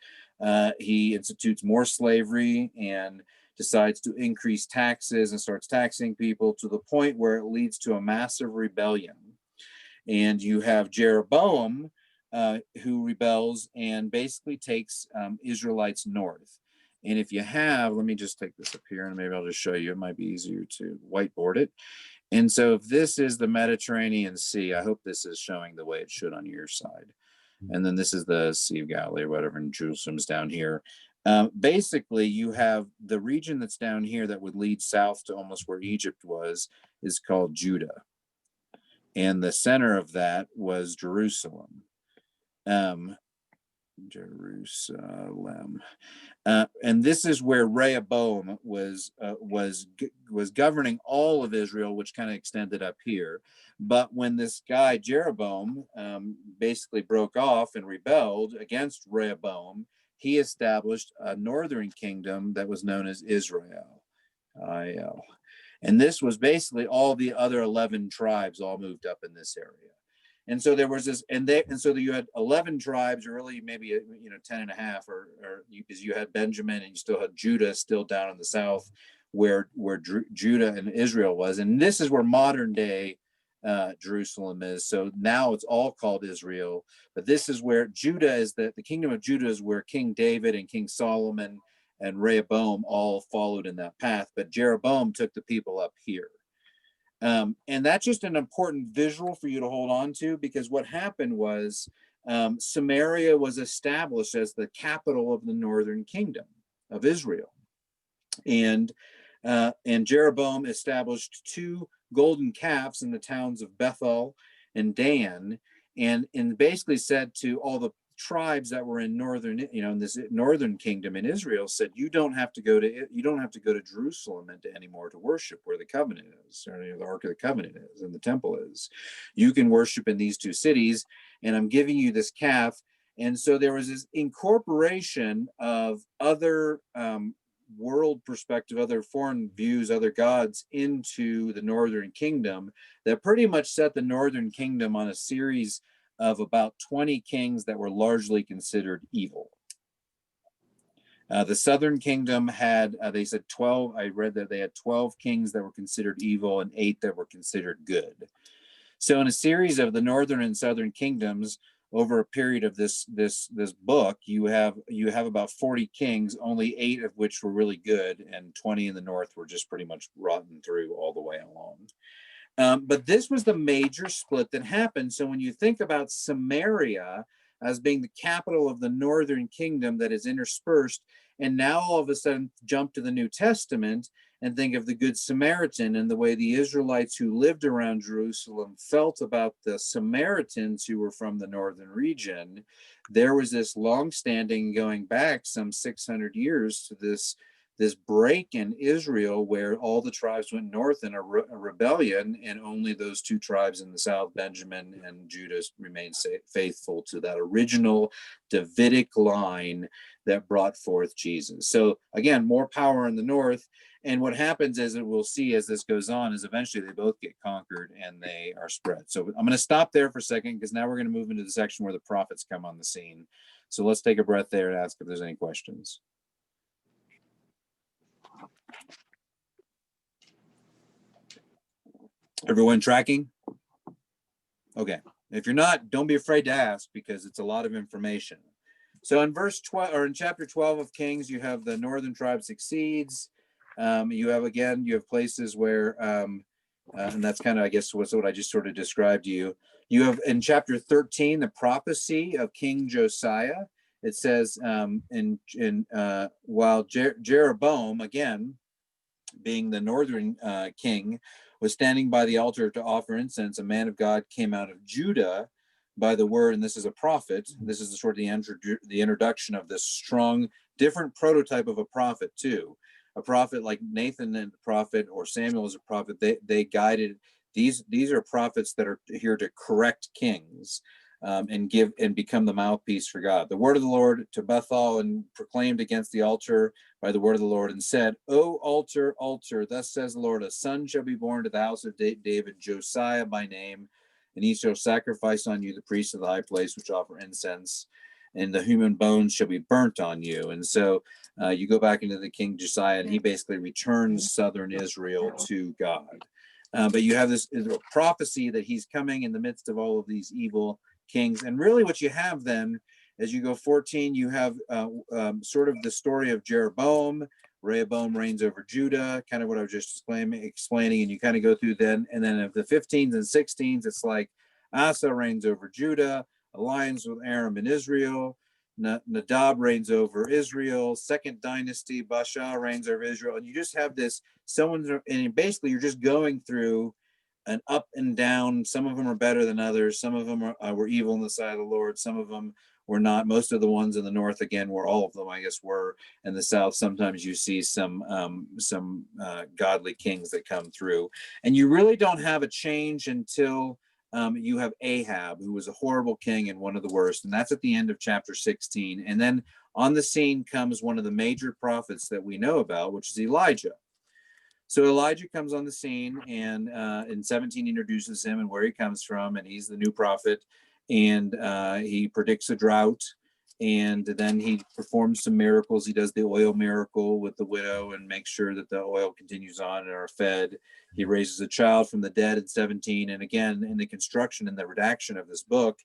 he institutes more slavery and decides to increase taxes and starts taxing people to the point where it leads to a massive rebellion. And you have Jeroboam, who rebels and basically takes Israelites north. And if you have, let me just take this up here and maybe I'll just show you. It might be easier to whiteboard it. And so if this is the Mediterranean Sea, I hope this is showing the way it should on your side. And then this is the Sea of Galilee or whatever, and Jerusalem's down here. Basically, you have the region that's down here that would lead south to almost where Egypt was, is called Judah. And the center of that was Jerusalem. Jerusalem. And this is where Rehoboam was governing all of Israel, which kind of extended up here. But when this guy Jeroboam basically broke off and rebelled against Rehoboam, he established a northern kingdom that was known as Israel. And this was basically all the other 11 tribes all moved up in this area. And so there was this, and so you had 11 tribes, or really maybe 10 and a half, because you had Benjamin and you still had Judah still down in the south, where Judah and Israel was, and this is where modern day Jerusalem is. So now it's all called Israel, but this is where Judah is. The kingdom of Judah is where King David and King Solomon and Rehoboam all followed in that path, but Jeroboam took the people up here. And that's just an important visual for you to hold on to, because what happened was Samaria was established as the capital of the northern kingdom of Israel. And Jeroboam established 2 golden calves in the towns of Bethel and Dan, and basically said to all the tribes that were in northern, in this northern kingdom in Israel, said, you don't have to go to Jerusalem anymore to worship where the covenant is, or the Ark of the Covenant is, and the temple is. You can worship in these 2 cities, and I'm giving you this calf. And so there was this incorporation of other world perspective, other foreign views, other gods into the northern kingdom that pretty much set the northern kingdom on a series of about 20 kings that were largely considered evil. The southern kingdom had, they said 12, I read that they had 12 kings that were considered evil and 8 that were considered good. So in a series of the northern and southern kingdoms, over a period of this book, you have about 40 kings, only 8 of which were really good, and 20 in the north were just pretty much rotten through all the way along. But this was the major split that happened. So when you think about Samaria as being the capital of the northern kingdom that is interspersed, and now all of a sudden jump to the New Testament and think of the Good Samaritan and the way the Israelites who lived around Jerusalem felt about the Samaritans who were from the northern region, there was this long-standing, going back some 600 years to this break in Israel where all the tribes went north in a rebellion, and only those 2 tribes in the south, Benjamin and Judah, remained faithful to that original Davidic line that brought forth Jesus. So again, more power in the north. And what happens is, we'll see as this goes on, is eventually they both get conquered and they are spread. So I'm going to stop there for a second, because now we're going to move into the section where the prophets come on the scene. So let's take a breath there and ask if there's any questions. Everyone tracking? Okay. If you're not, don't be afraid to ask, because it's a lot of information. So in verse 12, or in chapter 12 of Kings, you have the northern tribe succeeds. You have places where, and that's kind of, I guess, what I just sort of described to you. You have in chapter 13, the prophecy of King Josiah. It says, while Jeroboam, again, being the northern king, was standing by the altar to offer incense, a man of God came out of Judah by the word, and this is a prophet. This is the introduction of this strong, different prototype of a prophet too. A prophet like Nathan and the prophet, or Samuel as a prophet, they guided. These are prophets that are here to correct kings, and become the mouthpiece for God. The word of the Lord to Bethel, and proclaimed against the altar by the word of the Lord, and said, O altar, altar, thus says the Lord, a son shall be born to the house of David, Josiah by name, and he shall sacrifice on you the priests of the high place, which offer incense, and the human bones shall be burnt on you. And so you go back into the King Josiah, and he basically returns southern Israel to God. But you have this prophecy that he's coming in the midst of all of these evil kings. And really what you have then, as you go 14, you have sort of the story of Jeroboam. Rehoboam reigns over Judah, kind of what I was just explaining, and you kind of go through then. And then of the 15s and 16s, it's like Asa reigns over Judah, alliance with Aram and Israel. Nadab reigns over Israel. Second dynasty, Baasha reigns over Israel. And you just have this, and basically you're just going through an up and down. Some of them are better than others. Some of them were evil on the side of the Lord. Some of them were not. Most of the ones in the north, again, were all of them, I guess, were. In the south, sometimes you see some godly kings that come through. And you really don't have a change until you have Ahab, who was a horrible king and one of the worst. And that's at the end of chapter 16. And then on the scene comes one of the major prophets that we know about, which is Elijah. So Elijah comes on the scene, and in 17 introduces him and where he comes from, and he's the new prophet, and he predicts a drought, and then he performs some miracles. He does the oil miracle with the widow and makes sure that the oil continues on and are fed. He raises a child from the dead in 17, and again, in the construction and the redaction of this book,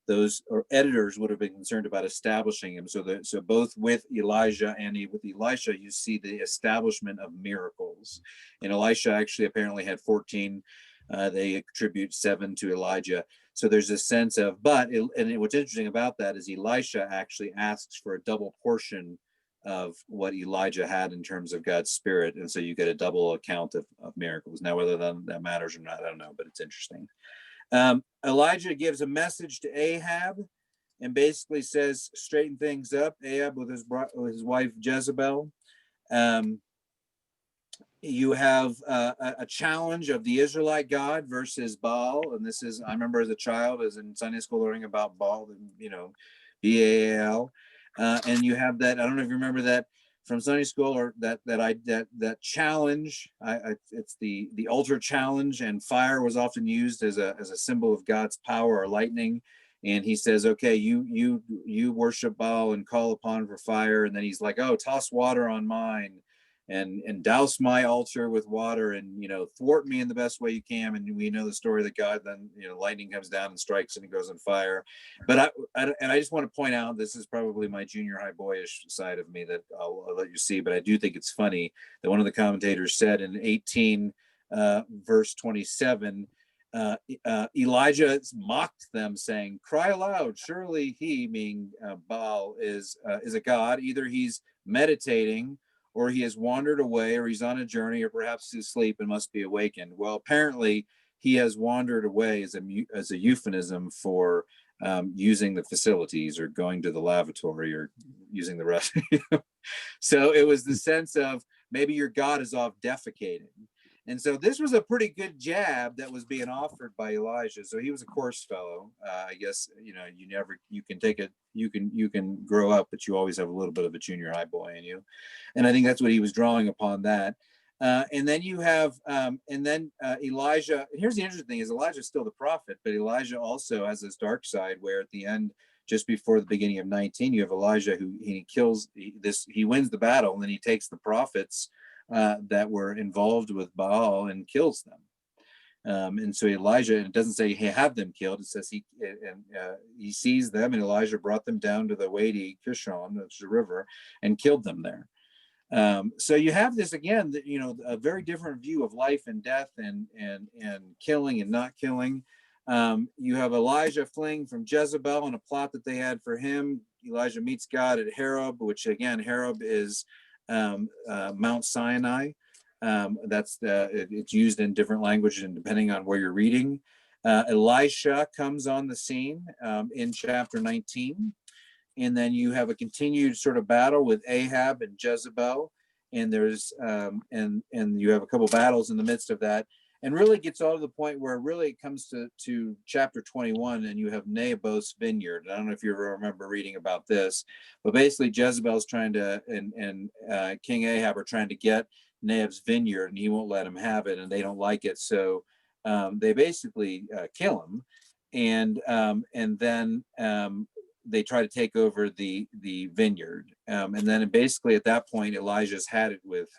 those editors would have been concerned about establishing him. So both with Elijah and with Elisha, you see the establishment of miracles. And Elisha actually apparently had 14. They attribute 7 to Elijah. So there's a sense of, what's interesting about that is Elisha actually asks for a double portion of what Elijah had in terms of God's spirit. And so you get a double account of miracles. Now, whether that matters or not, I don't know, but it's interesting. Elijah gives a message to Ahab and basically says, straighten things up. Ahab with his wife Jezebel. You have a challenge of the Israelite God versus Baal. And this is, I remember as a child, as in Sunday school, learning about Baal, Baal. And you have that, I don't know if you remember that from Sunday school, or that challenge. It's the altar challenge, and fire was often used as a symbol of God's power, or lightning. And he says, okay, you worship Baal and call upon for fire. And then he's like, oh, toss water on mine and douse my altar with water, and thwart me in the best way you can. And we know the story that God then, lightning comes down and strikes and it goes on fire. But I just want to point out, this is probably my junior high boyish side of me that I'll let you see, but I do think it's funny that one of the commentators said in 18 verse 27, Elijah mocked them, saying, cry aloud, surely he, meaning Baal, is a god. Either he's meditating, or he has wandered away, or he's on a journey, or perhaps he's asleep and must be awakened. Well, apparently he has wandered away as a euphemism for using the facilities, or going to the lavatory, or using the restroom. So it was the sense of, maybe your God is off defecating. And so this was a pretty good jab that was being offered by Elijah. So he was a coarse fellow. I guess, you can grow up, but you always have a little bit of a junior high boy in you. And I think that's what he was drawing upon that. And then you have, Elijah, and here's the interesting thing is Elijah's still the prophet, but Elijah also has this dark side where at the end, just before the beginning of 19, you have Elijah who he wins the battle, and then he takes the prophets that were involved with Baal and kills them. And so Elijah, and it doesn't say he had them killed, it says he sees them, and Elijah brought them down to the Wadi Kishon, which is a river, and killed them there. So you have this again, a very different view of life and death, and killing and not killing. You have Elijah fleeing from Jezebel and a plot that they had for him. Elijah meets God at Horeb, which again, Horeb is Mount Sinai. It's used in different languages and depending on where you're reading. Elisha comes on the scene in chapter 19. And then you have a continued sort of battle with Ahab and Jezebel. And there's and you have a couple battles in the midst of that. And really gets all to the point where really it comes to chapter 21, and you have Naboth's vineyard. I don't know if you ever remember reading about this, but basically Jezebel's trying to, and King Ahab are trying to get Naboth's vineyard, and he won't let him have it, and they don't like it. So they basically kill him, and then they try to take over the vineyard. And then basically at that point, Elijah's had it with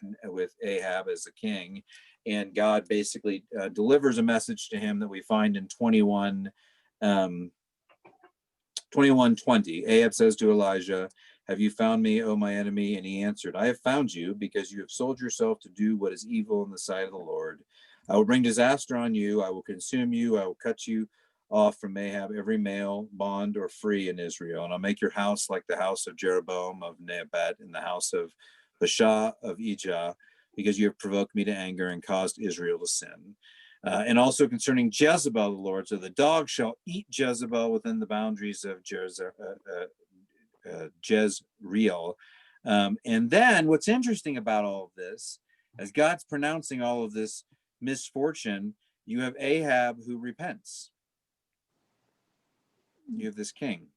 Ahab as a king. And God basically delivers a message to him that we find in 21:20. Ahab says to Elijah, have you found me, O my enemy? And he answered, I have found you, because you have sold yourself to do what is evil in the sight of the Lord. I will bring disaster on you. I will consume you. I will cut you off from Ahab every male, bond or free in Israel. And I'll make your house like the house of Jeroboam of Nebat and the house of Baasha of Ijah, because you have provoked me to anger and caused Israel to sin. And also concerning Jezebel, the Lord, so the dog shall eat Jezebel within the boundaries of Jezreel. And then what's interesting about all of this, as God's pronouncing all of this misfortune, you have Ahab who repents. You have this king.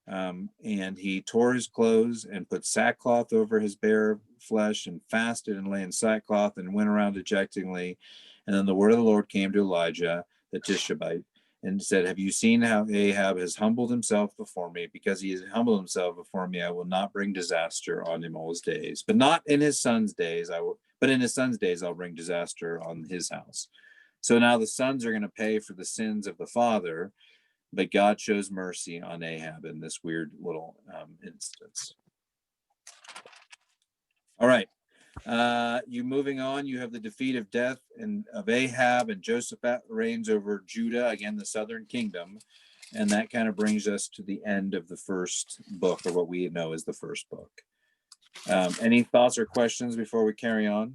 And he tore his clothes and put sackcloth over his bare flesh and fasted and lay in sackcloth and went around dejectingly. And then the word of the Lord came to Elijah the Tishbite and said, have you seen how Ahab has humbled himself before me? Because he has humbled himself before me, I will not bring disaster on him all his days, but not in his son's days. But in his son's days, I'll bring disaster on his house. So now the sons are going to pay for the sins of the father, but God shows mercy on Ahab in this weird little instance. All right. You moving on, you have the defeat of death and of Ahab, and Jehoshaphat reigns over Judah, again, the southern kingdom. And that kind of brings us to the end of the first book, or what we know as the first book. Any thoughts or questions before we carry on?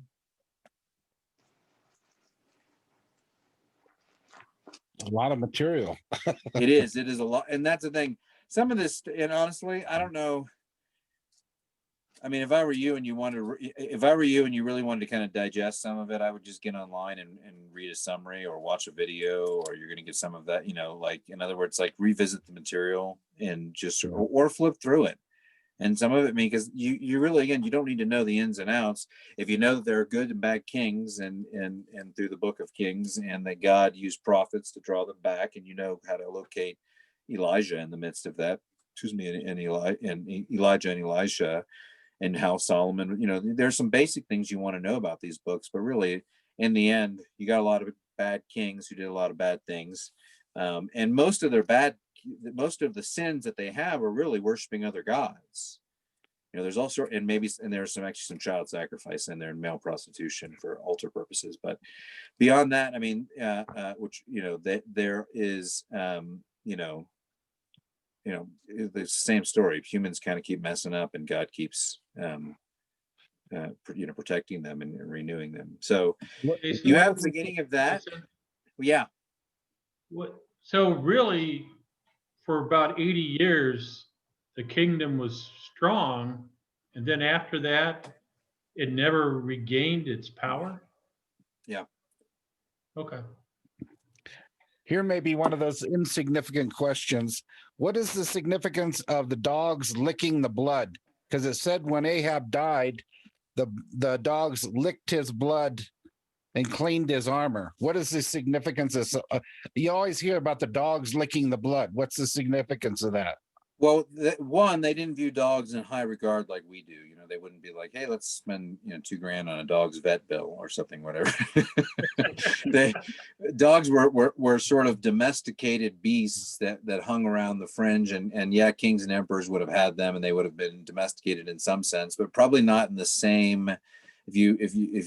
A lot of material. It is a lot. And that's the thing. Some of this, and honestly, I don't know. I mean, if I were you and you really wanted to kind of digest some of it, I would just get online and read a summary or watch a video, or you're going to get some of that, like, in other words, like revisit the material and just, or flip through it. And some of it, because you really, again, you don't need to know the ins and outs. If you know that there are good and bad kings and through the book of Kings, and that God used prophets to draw them back, and you know how to locate Elijah in the midst of that, and Elijah and Elisha, and how Solomon, there's some basic things you want to know about these books, but really in the end, you got a lot of bad kings who did a lot of bad things. And most of the sins that they have are really worshiping other gods. There's also, and there's some child sacrifice in there and male prostitution for altar purposes. But beyond that, I mean, there is, it's the same story. Humans kind of keep messing up, and God keeps, protecting them and renewing them. So you have the beginning of that. Yeah. So really, for about 80 years, the kingdom was strong, and then after that, it never regained its power? Yeah. Okay. Here may be one of those insignificant questions. What is the significance of the dogs licking the blood? Because it said when Ahab died, the dogs licked his blood and cleaned his armor. What is the significance of? You always hear about the dogs licking the blood. What's the significance of that? Well, one, they didn't view dogs in high regard like we do. They wouldn't be like, "Hey, let's spend $2,000 on a dog's vet bill or something, whatever." Dogs were sort of domesticated beasts that hung around the fringe, and yeah, kings and emperors would have had them, and they would have been domesticated in some sense, but probably not in the same. If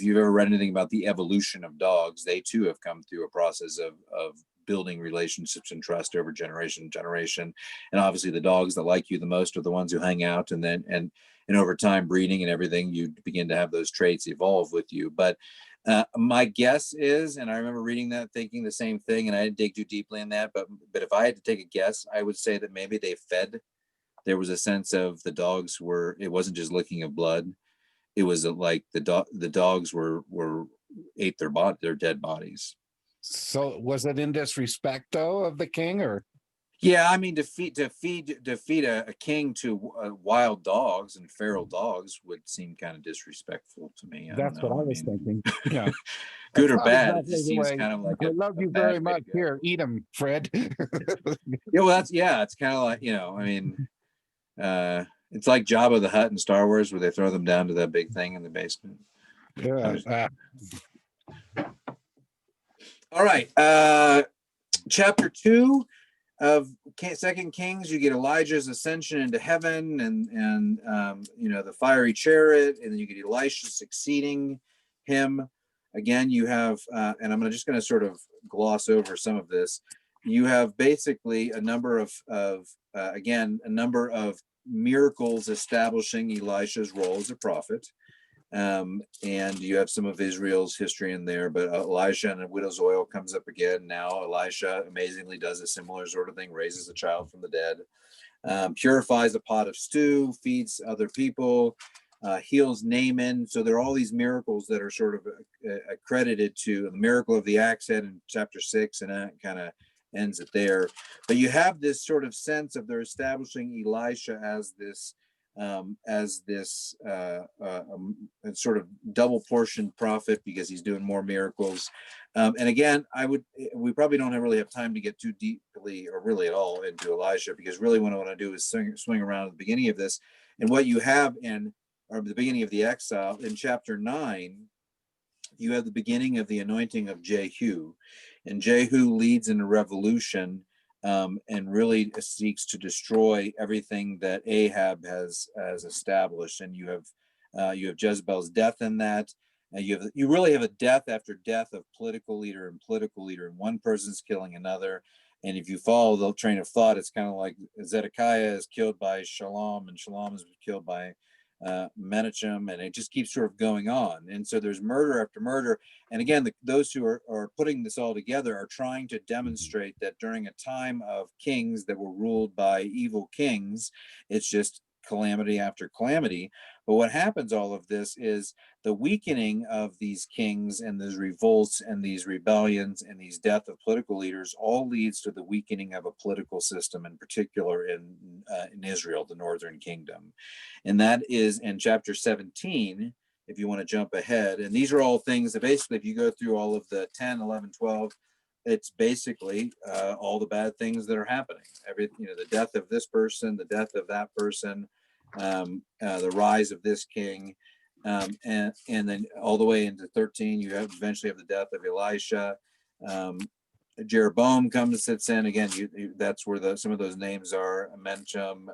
you've ever read anything about the evolution of dogs, they too have come through a process of building relationships and trust over generation to generation. And obviously the dogs that like you the most are the ones who hang out, and then and over time, breeding and everything, you begin to have those traits evolve with you. But my guess is, and I remember reading that thinking the same thing, and I didn't dig too deeply in that, but if I had to take a guess, I would say that maybe they fed. There was a sense of the dogs it wasn't just licking of blood. It was like the dogs ate their dead bodies. So was it in disrespect though of the king, or? Yeah, I mean, to feed a king to wild dogs and feral dogs would seem kind of disrespectful to me. That's what I was thinking. Yeah, good or not bad, exactly it just seems kind of like I love you very much. Here, eat them, Fred. Yeah, well, it's kind of like, I mean, it's like Jabba the Hutt in Star Wars, where they throw them down to that big thing in the basement. Yeah. All right, chapter 2 of Second Kings. You get Elijah's ascension into heaven, and the fiery chariot, and then you get Elisha succeeding him. Again, you have, and I'm just going to sort of gloss over some of this. you have basically a number of again, a number of miracles establishing Elisha's role as a prophet. And you have some of Israel's history in there, but Elisha and the widow's oil comes up again. Now Elisha amazingly does a similar sort of thing, raises a child from the dead, purifies a pot of stew, feeds other people, heals Naaman. So there are all these miracles that are sort of accredited to the miracle of the axe head in chapter 6, and that kind of ends it there. But you have this sort of sense of they're establishing Elisha as this sort of double portion prophet because he's doing more miracles. And again, we probably don't really have time to get too deeply or really at all into Elisha, because really what I want to do is swing around at the beginning of this, and what you have or the beginning of the exile in chapter 9. You have the beginning of the anointing of Jehu, and Jehu leads in a revolution and really seeks to destroy everything that Ahab has established. And you have Jezebel's death in that. You really have a death after death of political leader, and one person's killing another. And if you follow the train of thought, it's kind of like Zedekiah is killed by Shalom, and Shalom is killed by Menachem, and it just keeps sort of going on. And so there's murder after murder. And again, those who are putting this all together are trying to demonstrate that during a time of kings that were ruled by evil kings, it's just calamity after calamity. But what happens, all of this, is the weakening of these kings and these revolts and these rebellions and these death of political leaders all leads to the weakening of a political system, in particular in Israel, the northern kingdom. And that is in chapter 17, if you want to jump ahead. And these are all things that basically, if you go through all of the 10, 11, 12, it's basically all the bad things that are happening. The death of this person, the death of that person, the rise of this king, and then all the way into 13, you eventually have the death of Elisha. Jeroboam comes, sits in again. That's where some of those names are: Menachem,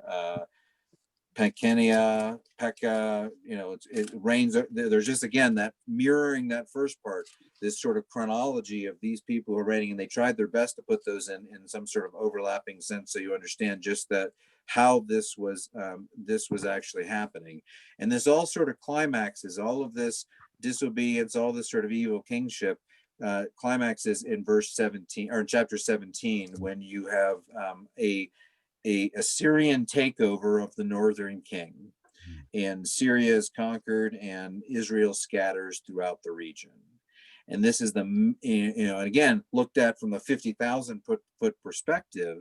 Pekah, Pekah. It reigns. There's just again that mirroring that first part, this sort of chronology of these people who are reigning, and they tried their best to put those in some sort of overlapping sense, so you understand just that how this was actually happening. And this all sort of climaxes, all of this disobedience, all this sort of evil kingship, climaxes in verse 17 or in chapter 17, when you have a Assyrian takeover of the northern king, and Syria is conquered and Israel scatters throughout the region. And this is again, looked at from the 50,000 foot perspective,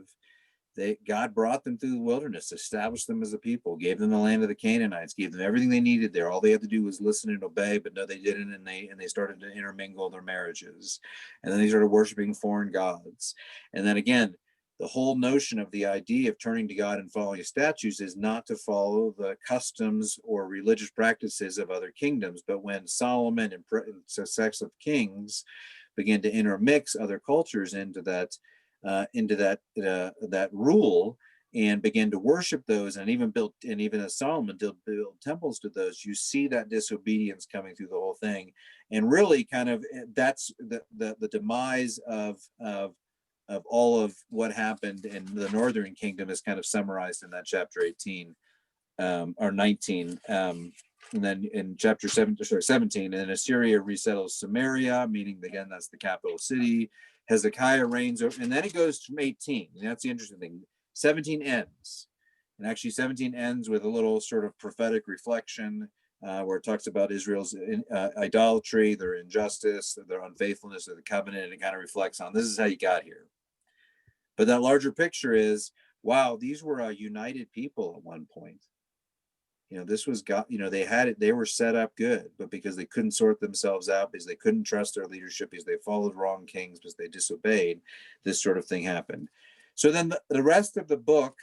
God brought them through the wilderness, established them as a people, gave them the land of the Canaanites, gave them everything they needed there. All they had to do was listen and obey, but no, they didn't, and they started to intermingle their marriages. And then they started worshiping foreign gods. And then again, the whole notion of the idea of turning to God and following his statutes is not to follow the customs or religious practices of other kingdoms. But when Solomon and successive kings began to intermix other cultures into that rule, and began to worship those, and even as Solomon did build temples to those, you see that disobedience coming through the whole thing. And really kind of that's the demise of all of what happened in the northern kingdom is kind of summarized in that chapter 18 or 19. And then in chapter 17, and then Assyria resettles Samaria, meaning again that's the capital city. Hezekiah reigns over, and then it goes from 18. And that's the interesting thing. 17 ends, and actually 17 ends with a little sort of prophetic reflection where it talks about Israel's idolatry, their injustice, their unfaithfulness of the covenant, and it kind of reflects on this is how you got here. But that larger picture is, wow, these were a united people at one point. This was God, they had it, they were set up good, but because they couldn't sort themselves out, because they couldn't trust their leadership, because they followed wrong kings, because they disobeyed, this sort of thing happened. So then the rest of the book,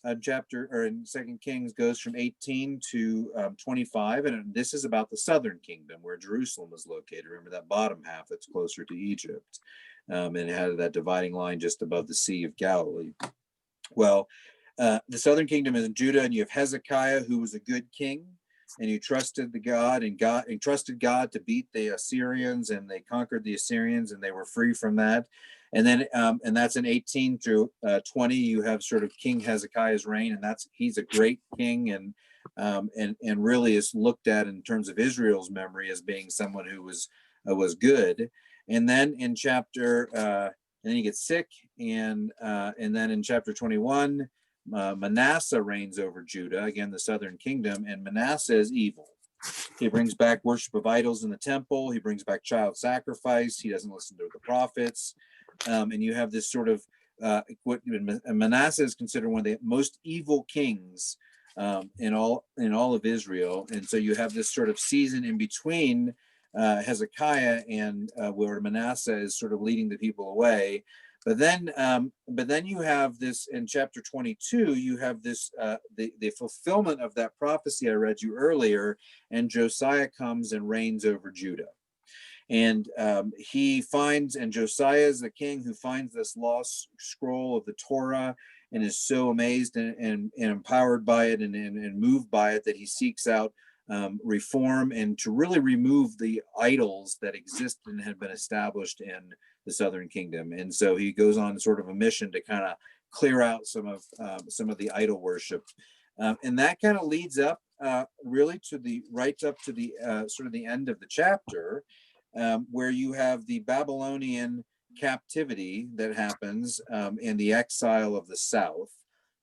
in 2 Kings, goes from 18 to 25, and this is about the southern kingdom where Jerusalem was located. Remember that bottom half that's closer to Egypt, and it had that dividing line just above the Sea of Galilee. Well, the southern kingdom is in Judah, and you have Hezekiah, who was a good king, and he trusted God to beat the Assyrians, and they conquered the Assyrians, and they were free from that. And then, and that's in 18 through 20. You have sort of King Hezekiah's reign, and he's a great king, and really is looked at in terms of Israel's memory as being someone who was good. And then in chapter, and then he gets sick, and then in chapter 21, Manasseh reigns over Judah, again the southern kingdom, and Manasseh is evil. He brings back worship of idols in the temple. He brings back child sacrifice. He doesn't listen to the prophets. And you have this sort of what Manasseh is considered one of the most evil kings in all of Israel. And so you have this sort of season in between Hezekiah and where Manasseh is sort of leading the people away. But then you have this in chapter 22. You have this the fulfillment of that prophecy I read you earlier, and Josiah comes and reigns over Judah, and he finds, and Josiah is the king who finds this lost scroll of the Torah and is so amazed and empowered by it and moved by it that he seeks out reform and to really remove the idols that exist and had been established in the southern kingdom. And so he goes on sort of a mission to kind of clear out some of the idol worship, and that kind of leads up really to the sort of the end of the chapter, where you have the Babylonian captivity that happens and the exile of the south.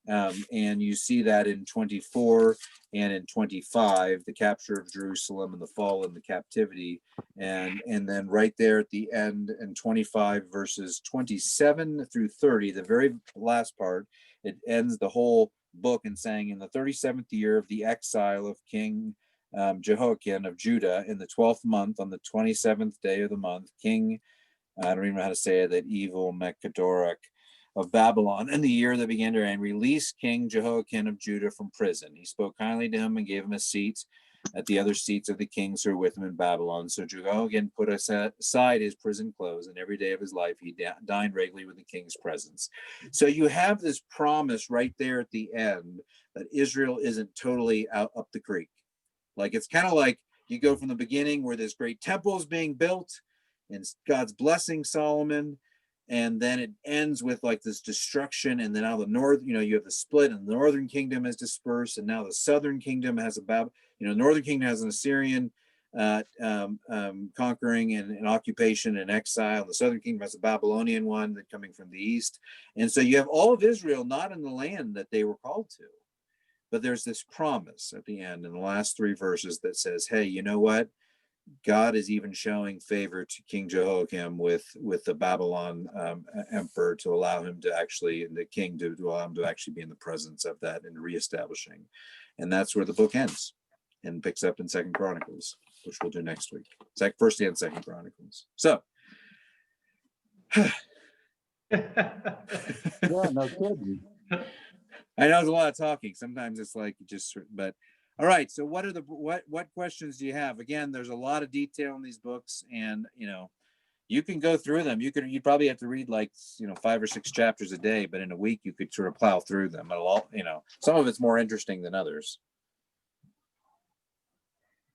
And you see that in 24 and in 25, the capture of Jerusalem and the fall and the captivity. And then right there at the end in 25 verses 27 through 30, the very last part, it ends the whole book in saying, in the 37th year of the exile of King Jehoiakim of Judah, in the 12th month, on the 27th day of the month, King, I don't even know how to say it, that evil Mechadorach of Babylon, in the year that began to reign, released King Jehoiakim of Judah from prison. He spoke kindly to him and gave him a seat at the other seats of the kings who were with him in Babylon. So Jehoiakim put aside his prison clothes, and every day of his life he dined regularly with the king's presence. So you have this promise right there at the end that Israel isn't totally out up the creek. Like, it's kind of like you go from the beginning where this great temple is being built and God's blessing Solomon, and then it ends with like this destruction, and then now the north, you have the split, and the northern kingdom is dispersed, and now the southern kingdom has northern kingdom has an Assyrian conquering and occupation and exile, and the southern kingdom has a Babylonian one that coming from the east. And so you have all of Israel not in the land that they were called to, but there's this promise at the end in the last 3 verses that says, hey, you know what? God is even showing favor to King Jehoiakim with the Babylon emperor to allow him to actually, and the king to allow him to actually be in the presence of that and reestablishing. And that's where the book ends and picks up in 2nd Chronicles, which we'll do next week. 1st and 2nd Chronicles. So. Yeah, no kidding. I know there's a lot of talking. Sometimes it's like but all right. So what questions do you have? Again, there's a lot of detail in these books, and you can go through them. You'd probably have to read 5 or 6 chapters a day, but in a week you could sort of plow through them. It'll all, some of it's more interesting than others.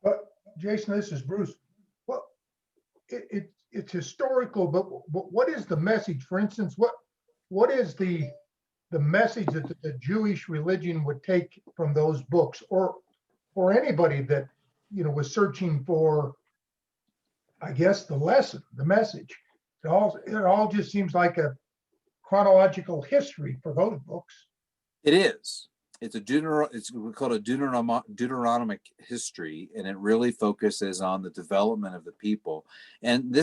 But Jason, this is Bruce. Well, it's historical, but what is the message? For instance, what is the message that the Jewish religion would take from those books, or anybody that was searching for, I guess, the lesson, the message? It all just seems like a chronological history for those books. It is. It's we call it a Deuteronomic history, and it really focuses on the development of the people. And I'm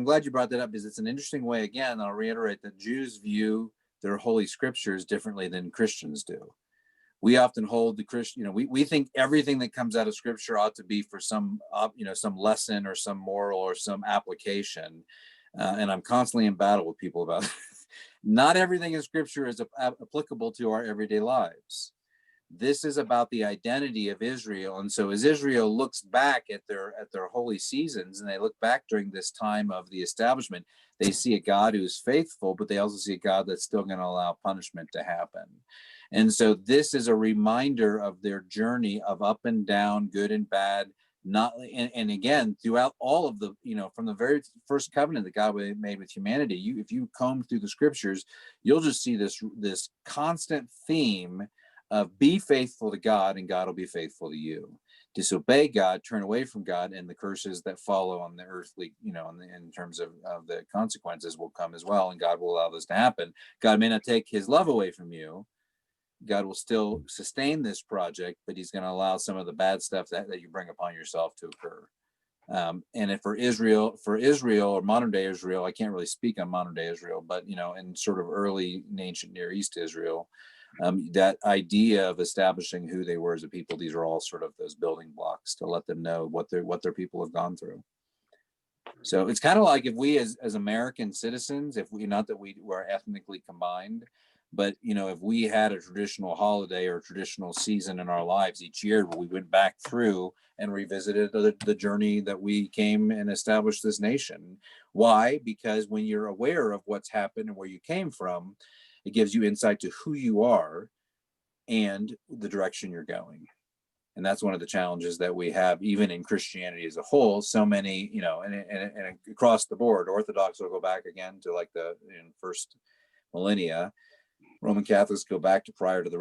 glad you brought that up, because it's an interesting way. Again, I'll reiterate that Jews view their holy scriptures differently than Christians do. We often hold the Christian, we think everything that comes out of scripture ought to be for some lesson or some moral or some application. And I'm constantly in battle with people about it. Not everything in scripture is applicable to our everyday lives. This is about the identity of Israel. And so as Israel looks back at their holy seasons, and they look back during this time of the establishment, they see a God who is faithful, but they also see a God that's still going to allow punishment to happen. And so this is a reminder of their journey of up and down, good and bad, not, and again, throughout all of the, from the very first covenant that God made with humanity, if you comb through the scriptures, you'll just see this constant theme of be faithful to God and God will be faithful to you. Disobey God, turn away from God, and the curses that follow on the earthly, in terms of the consequences will come as well, and God will allow this to happen. God may not take his love away from you. God will still sustain this project, but he's going to allow some of the bad stuff that you bring upon yourself to occur. And if for Israel or modern day Israel, I can't really speak on modern day Israel, but, in sort of early and ancient Near East Israel, that idea of establishing who they were as a people, these are all sort of those building blocks to let them know what their people have gone through. So it's kind of like if we as American citizens, not that we were ethnically combined, but, if we had a traditional holiday or a traditional season in our lives each year, we went back through and revisited the journey that we came and established this nation. Why? Because when you're aware of what's happened and where you came from, it gives you insight to who you are and the direction you're going. And that's one of the challenges that we have, even in Christianity as a whole. So many, and across the board, Orthodox will go back again to like first millennia. Roman Catholics go back to prior to the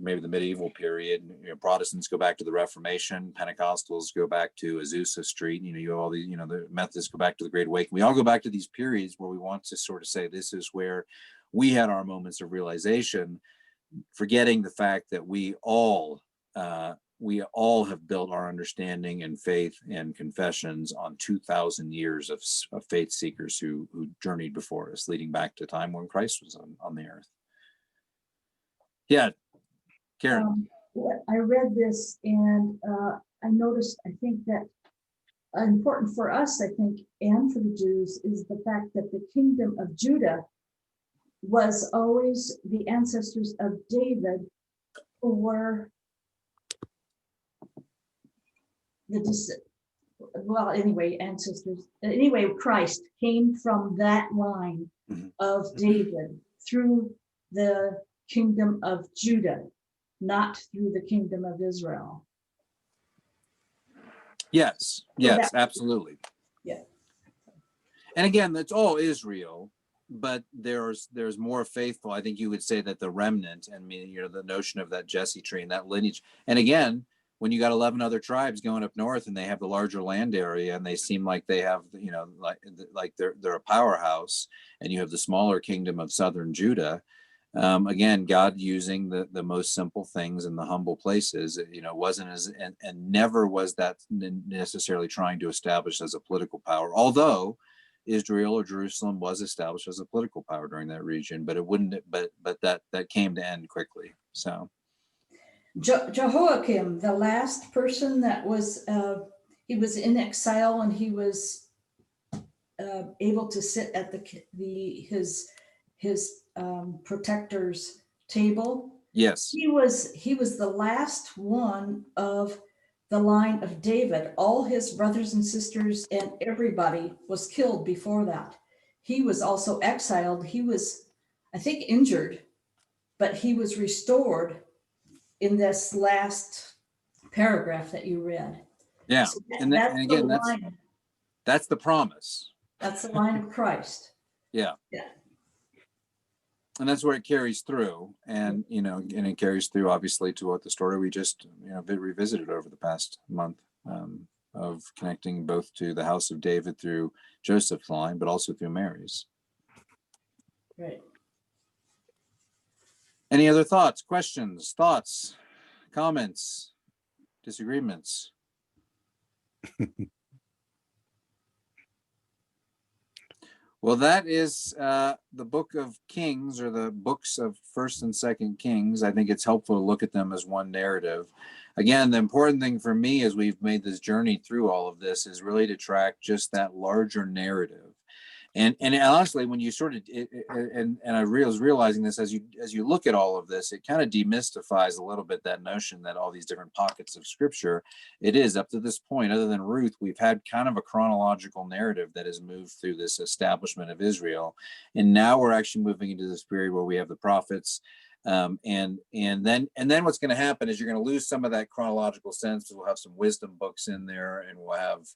maybe the medieval period. Protestants go back to the Reformation. Pentecostals go back to Azusa Street. You have all the, the Methodists go back to the Great Awakening. We all go back to these periods where we want to sort of say this is where we had our moments of realization, forgetting the fact that we all have built our understanding and faith and confessions on 2,000 years of faith seekers who journeyed before us, leading back to time when Christ was on the earth. Yeah, Karen. I read this and I noticed, I think that important for us, I think, and for the Jews, is the fact that the kingdom of Judah was always the ancestors of David, who were Christ came from that line of David through the kingdom of Judah, not through the kingdom of Israel. Yes, absolutely. Yeah. And again, that's all Israel, but there's more faithful. I think you would say that the remnant, and the notion of that Jesse tree and that lineage. And again, when you got 11 other tribes going up north and they have the larger land area and they seem like they have, like they're a powerhouse, and you have the smaller kingdom of southern Judah. Again, God using the most simple things in the humble places, wasn't as, and never was that necessarily trying to establish as a political power, although Israel or Jerusalem was established as a political power during that region, but it wouldn't, but that came to end quickly. So Jehoiakim, the last person that was, he was in exile and he was able to sit at his protector's table. yes, He was the last one of the line of David. All his brothers and sisters and everybody was killed before that. He was also exiled. He was, I think, injured, but he was restored in this last paragraph that you read. yeah, So and again, that's the promise. That's the line of Christ. Yeah. Yeah. And that's where it carries through, and and it carries through obviously to what the story we just revisited over the past month, of connecting both to the house of David through Joseph's line, but also through Mary's. Right. Any other thoughts, questions, comments, disagreements? Well, that is the book of Kings, or the books of First and Second Kings. I think it's helpful to look at them as one narrative. Again, the important thing for me as we've made this journey through all of this is really to track just that larger narrative. And honestly, when you sort of, and I was realizing this as you look at all of this, it kind of demystifies a little bit that notion that all these different pockets of scripture, it is up to this point, other than Ruth, we've had kind of a chronological narrative that has moved through this establishment of Israel. And now we're actually moving into this period where we have the prophets, And then what's going to happen is you're going to lose some of that chronological sense. We'll have some wisdom books in there, and we'll have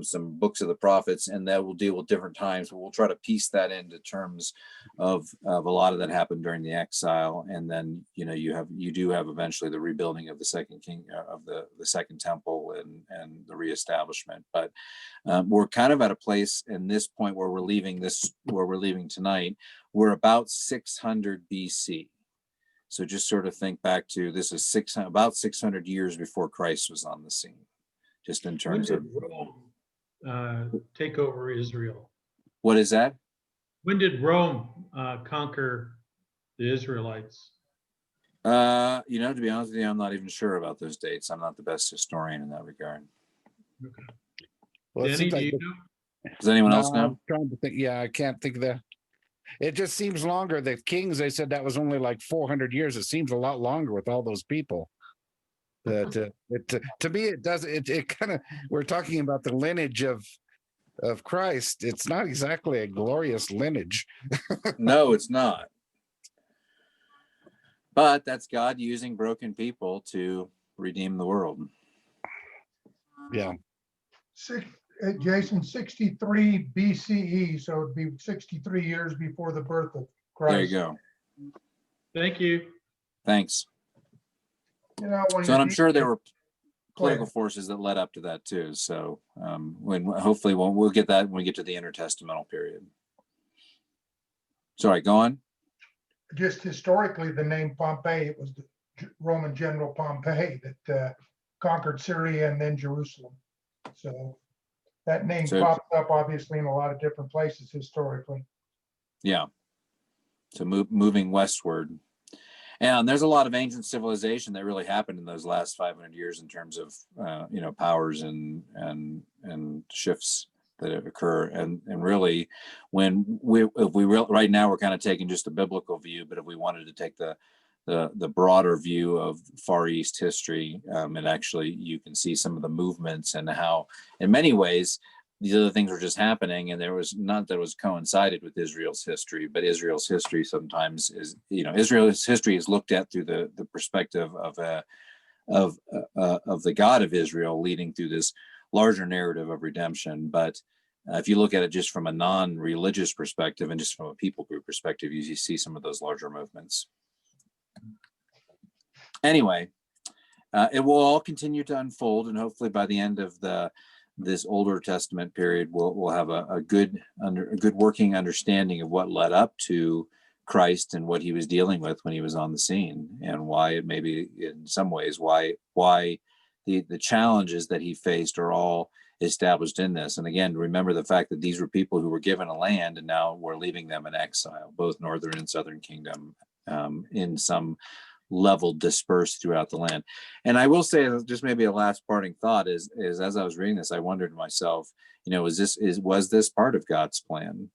some books of the prophets, and that will deal with different times. But we'll try to piece that into terms of a lot of that happened during the exile, and then you do have eventually the rebuilding of the second king of the second temple and the reestablishment. But we're kind of at a place in this point where we're leaving tonight. We're about 600 BC. So just sort of think back to this is about 600 years before Christ was on the scene, just in terms of Rome take over Israel. What is that? When did Rome conquer the Israelites? To be honest with you, I'm not even sure about those dates. I'm not the best historian in that regard. Well, it Danny, seems do like you the- know? Does anyone else I'm know? trying to think. Yeah, I can't think of that. It just seems longer. The kings, they said that was only like 400 years. It seems a lot longer with all those people. But to me, it does. It kind of. We're talking about the lineage of Christ. It's not exactly a glorious lineage. No, it's not. But that's God using broken people to redeem the world. Yeah. Jason, 63 BCE, so it'd be 63 years before the birth of Christ. There you go. Thank you. Thanks. When So, and I'm sure there were Go political ahead. forces that led up to that too. So, hopefully we'll get that when we get to the intertestamental period. Sorry, go on. Just historically, the name Pompey, it was the Roman general Pompey that conquered Syria and then Jerusalem. So that name pops up obviously in a lot of different places historically. Yeah. So moving westward. And there's a lot of ancient civilization that really happened in those last 500 years in terms of, powers and shifts that occur. And really, right now we're kind of taking just a biblical view, but if we wanted to take the broader view of Far East history, and actually you can see some of the movements and how, in many ways, these other things were just happening, and there was not that it was coincided with Israel's history, but Israel's history sometimes is, Israel's history is looked at through the perspective of the God of Israel leading through this larger narrative of redemption. But if you look at it just from a non-religious perspective and just from a people group perspective, you see some of those larger movements. Anyway, it will all continue to unfold, and hopefully by the end of this Older Testament period, we'll have a good working understanding of what led up to Christ and what he was dealing with when he was on the scene, and why it maybe in some ways why the challenges that he faced are all established in this. And again, remember the fact that these were people who were given a land and now we're leaving them in exile, both northern and southern kingdom, in some level dispersed throughout the land. And I will say, just maybe a last parting thought is as I was reading this, I wondered to myself, was this part of God's plan?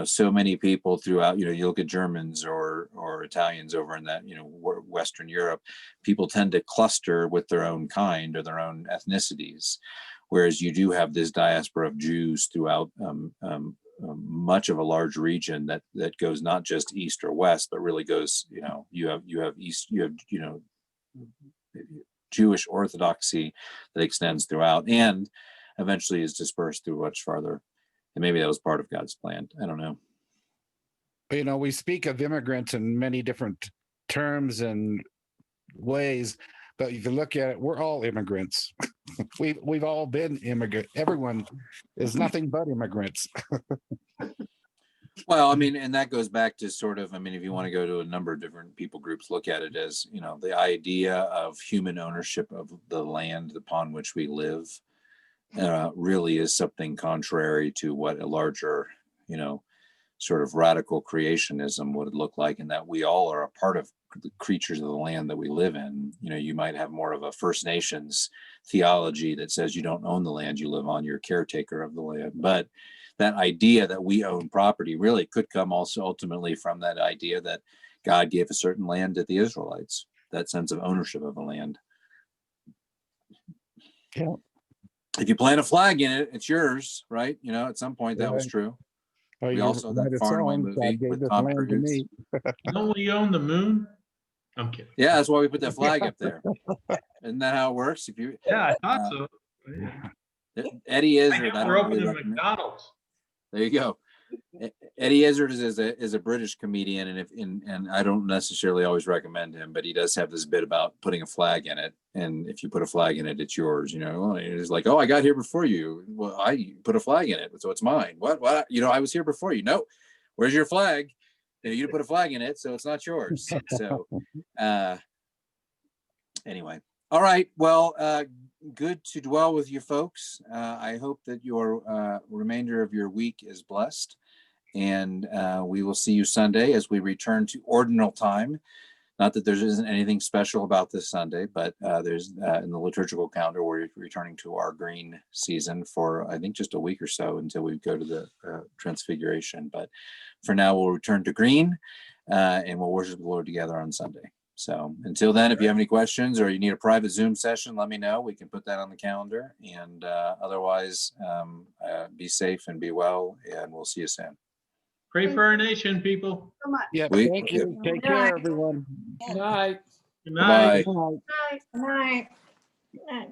So many people throughout, you look at Germans or Italians over in that, Western Europe, people tend to cluster with their own kind or their own ethnicities. Whereas you do have this diaspora of Jews throughout much of a large region that goes not just east or west, but really goes, you have east, Jewish orthodoxy that extends throughout and eventually is dispersed through much farther. And maybe that was part of God's plan. I don't know. We speak of immigrants in many different terms and ways, but if you look at it, we're all immigrants. We've all been immigrant. Everyone is nothing but immigrants. Well, and that goes back to sort of, if you want to go to a number of different people groups, look at it as, the idea of human ownership of the land upon which we live really is something contrary to what a larger, sort of radical creationism would look like, and that we all are a part of the creatures of the land that we live in. You might have more of a First Nations theology that says you don't own the land you live on, you're a caretaker of the land. But that idea that we own property really could come also ultimately from that idea that God gave a certain land to the Israelites, that sense of ownership of the land. Yeah. If you plant a flag in it, it's yours, right? At some point that was true. We also had that Far and Away movie with Tom Cruise. Don't we own the moon? I'm kidding. Yeah, that's why we put that flag up there. Isn't that how it works? If you, Yeah, I thought so. Yeah. Eddie I Izzard, know I we're don't really opening recommend. McDonald's. There you go. Eddie Izzard is a British comedian, and I don't necessarily always recommend him, but he does have this bit about putting a flag in it, and if you put a flag in it, it's yours. You know, and he's like, "Oh, I got here before you. Well, I put a flag in it, so it's mine. What? You know, I was here before you. No, where's your flag? You didn't put a flag in it, so it's not yours." So, anyway, all right. Well, good to dwell with you folks. I hope that your remainder of your week is blessed. And we will see you Sunday as we return to ordinal time. Not that there isn't anything special about this Sunday, but there's in the liturgical calendar, we're returning to our green season for, I think, just a week or so until we go to the Transfiguration. But for now, we'll return to green and we'll worship the Lord together on Sunday. So until then, if you have any questions or you need a private Zoom session, let me know. We can put that on the calendar. And otherwise, be safe and be well, and we'll see you soon. Pray for our nation, people. So much. Yeah, We- thank you. Take care, everyone. Good night. Good Bye. night. Night. Night. Night.